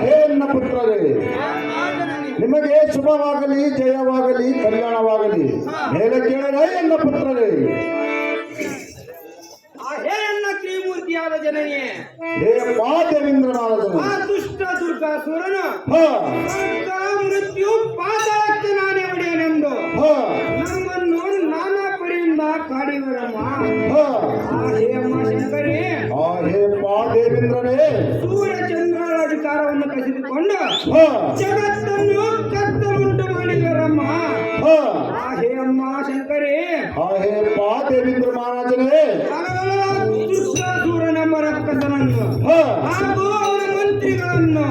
ಹೇ ನನ್ನ ಪುತ್ರರೇ, ನಿಮಗೆ ಶುಭವಾಗಲಿ, ಜಯವಾಗಲಿ, ಕಲ್ಯಾಣವಾಗಲಿ. ಮೇಲೆ ಕೇಳರೇ ನನ್ನ ಪುತ್ರರೇ. ಹೇ ನನ್ನ ತ್ರಿಮೂರ್ತಿಯಾದ ಜನನಿಯೇ, ಹೇ ಪಾದೇವೇಂದ್ರನಾದ ಆ ಜನನಿ, ದುಷ್ಟ ದುರ್ಗಾಸುರನು ಹ ಮೃತ್ಯು ಪಾತಾಳಕ್ಕೆ ನಾನೇ ಒಡೆಯನೆಂದು ಹ ನಮ್ಮನ್ನು ನಾನಾ ಪಡೆಯಿಂದ ಕಾಡಿವರಮ್ಮ. ಹ ಹೇ ಅಮ್ಮ ಶಂಕರಿ, ಹೇ ಪಾದೇವೇಂದ್ರನೇ, ಸೂರ್ಯಚಂದ್ರರ ಅಧಿಕಾರವನ್ನು ಕಸಿದುಕೊಂಡು ಹ ಜಗತ್ತನ್ನು ಕತ್ತಲುಂಟು ಮಾಡಿದರಮ್ಮ. ಹೇ ಅಮ್ಮ ಶಂಕರಿ, ಹೇ ಪಾದೇವೇಂದ್ರ ಮಹಾರಾಜನೇ, ದುರ್ಗಾಸುರನೆಂಬ ರಕ್ಕಸನನ್ನು ಹಾಗೂ ಅವನ ಮಂತ್ರಿಗಳನ್ನು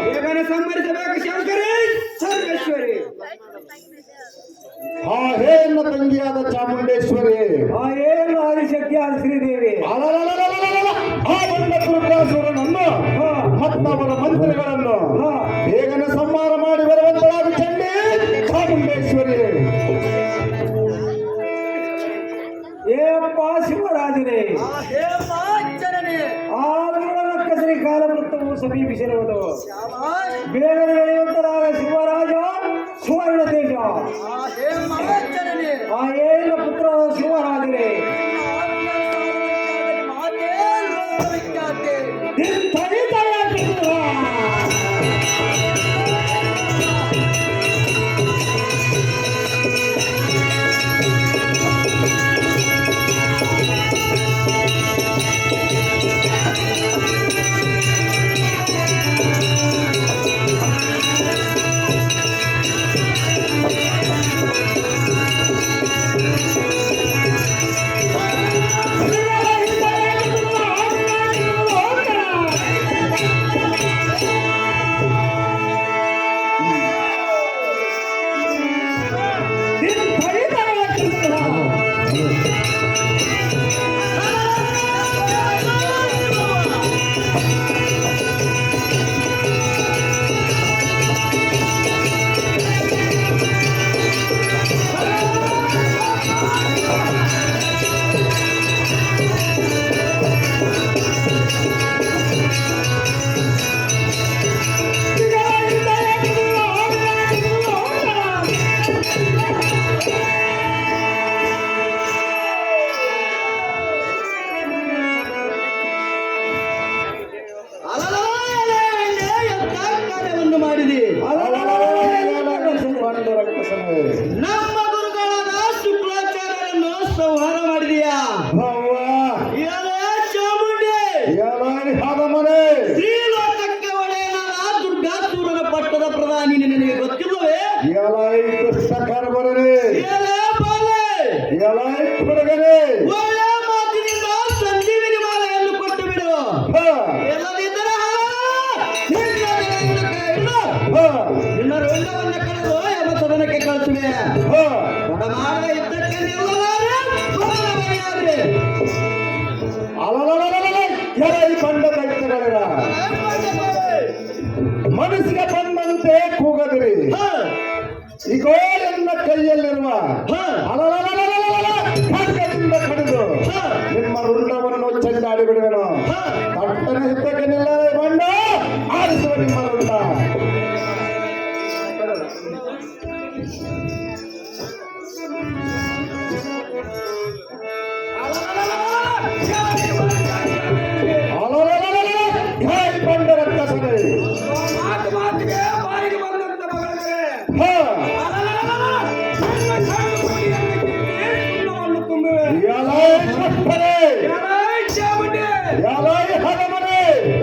ಬೇಗನೆ ಸಂಹರಿಸಬೇಕು ಶಂಕರಿ ಸರ್ವೇಶ್ವರಿ. ಹೇ ನನ್ನ ತಂಗಿಯಾದ ಚಾಮುಂಡೇಶ್ವರಿ, ಏನು ಆದಿಶಕ್ತಿಯಾದ ಶ್ರೀದೇವಿ, ಆ ಬಂದ ದುರ್ಗಾಸುರನನ್ನು ಮತ್ತವರ ಮಂತ್ರಿಗಳನ್ನು ಬೇಗನೆ ಸಂಹಾರ ಮಾಡಿ ಬರುವಂತರಾಗಿ ಚಂಡಿ ಚಾಮುಂಡೇಶ್ವರಿ. ಏಪ್ಪ ಶಿವರಾಜ ಕಾಲವು ಸಮೀಪಿಸಿರುವುದು. ಬೇರೆ ಬೆಳೆಯುವಂತರಾದ ಶಿವರಾಜ ಸುವರ್ಣ ತೇಜ ಆ ಏನ ಪುತ್ರ ಶಿವರಾಜರೇ ಮಾಡಿದೆ. ನಮ್ಮ ಗುರುಗಳಾದ ಶುಕ್ರಾಚಾರ್ಯರನ್ನು ಸಂಹಾರ ಮಾಡಿದೆಯಾ? ಚಾಮುಂಡಿ ಶ್ರೀಲೋಕಕ್ಕೆ ಒಡೆಯನಾದ ದುರ್ಗಾಸೂರನ ಪಟ್ಟದ ಪ್ರಧಾನಿ ನಿನಗೆ ಗೊತ್ತಿಲ್ಲವೇ? ಒಳ್ಳೆ ಮಾತಿನಿಂದ ಸಂಜೀವಿನಿ ಮಾಲೆಯನ್ನು ಕೊಟ್ಟು ಬಿಡು. ಎಲ್ಲದಿದ್ದರೆ ನಿನ್ನ ರಂಗವನ್ನು ಕಳೆದು ಎಂಬ ಸದನಕ್ಕೆ ಕಳಿಸುವೆ. ಮಾಡದ ಯುದ್ಧಕ್ಕೆ ನಿಲ್ಲಲಾರೆ, ಬರಲಾರೆ. ಮನಸ್ಸಿಗೆ ಬಂದಂತೆ ಕೂಗದಿರಿ. ಈಗೋ ನನ್ನ ಕೈಯಲ್ಲಿರುವ ಖಡ್ಗದಿಂದ ಕಡಿದು ನಿಮ್ಮ ರುಂಡವನ್ನು ಚೆಂಡಾಡಿ ಬಿಡುವೆನು. ತಟ್ಟನೆ ಹಿದ್ದಕ್ಕೆ ನಿಲ್ಲದೆ ಬಂಡ ಆರಿಸುವ ನಿಮ್ಮ ರುಂಡ.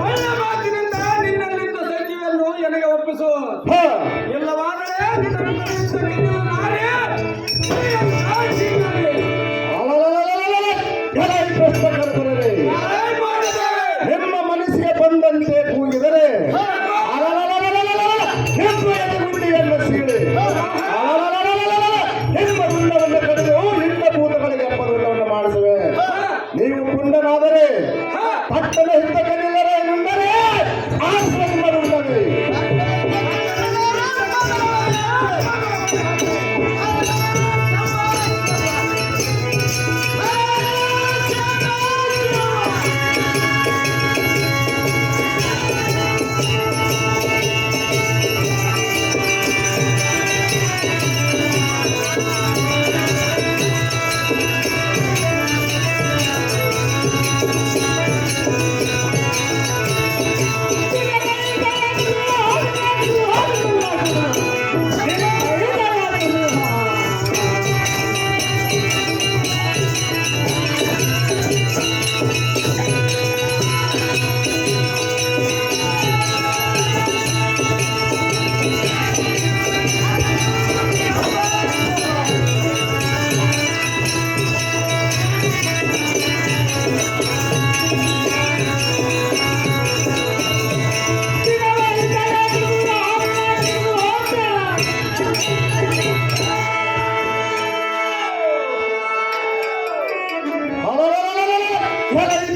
ಒಳ್ಳೆ ಮಾತಿನಿಂದ ನಿನ್ನಲ್ಲಿದ್ದ ಸಂಜೀವಿಯನ್ನು ನನಗೆ ಒಪ್ಪಿಸು. ಇಲ್ಲವಾದರೆ ನಿಮ್ಮ ಮನಸ್ಸಿಗೆ ಬಂದಂತೆ ಕೂಗಿದರೆ ಗುಂಡಿಯನ್ನು ಸೀಳಿ ನಿಮ್ಮ ರುಂಡವನ್ನು ಕಡಿದು ನಿನ್ನ ಭೂತಗಳಿಗೆ ಎಂಬ ರುಂಡವನ್ನು ಮಾಡಿಸುವೆ. ನೀವು ಪುಂಡನಾದರೆ ಪಟ್ಟಣ ಹಿದ್ದಕ್ಕೆ ನಿಲ್ಲರೆ ನಿಂದರೆ ಆರಿಸುವ ನಿಮ್ಮ ರುಂಡವೇ.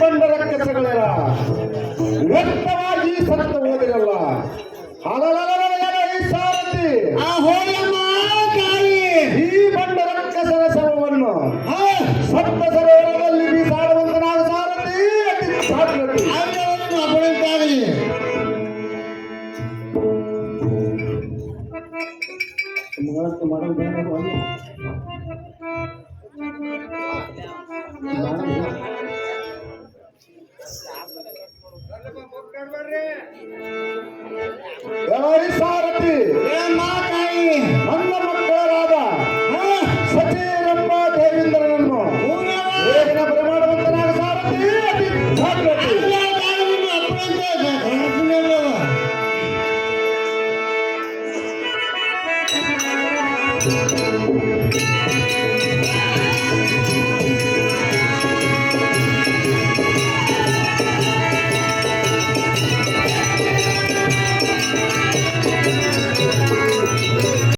ಬಂಡರ ಕೆಲಸಗಳೆಲ್ಲ ವ್ಯರ್ಥವಾಗಿ ಸತ್ತ ಹೋದಿರಲ್ಲ.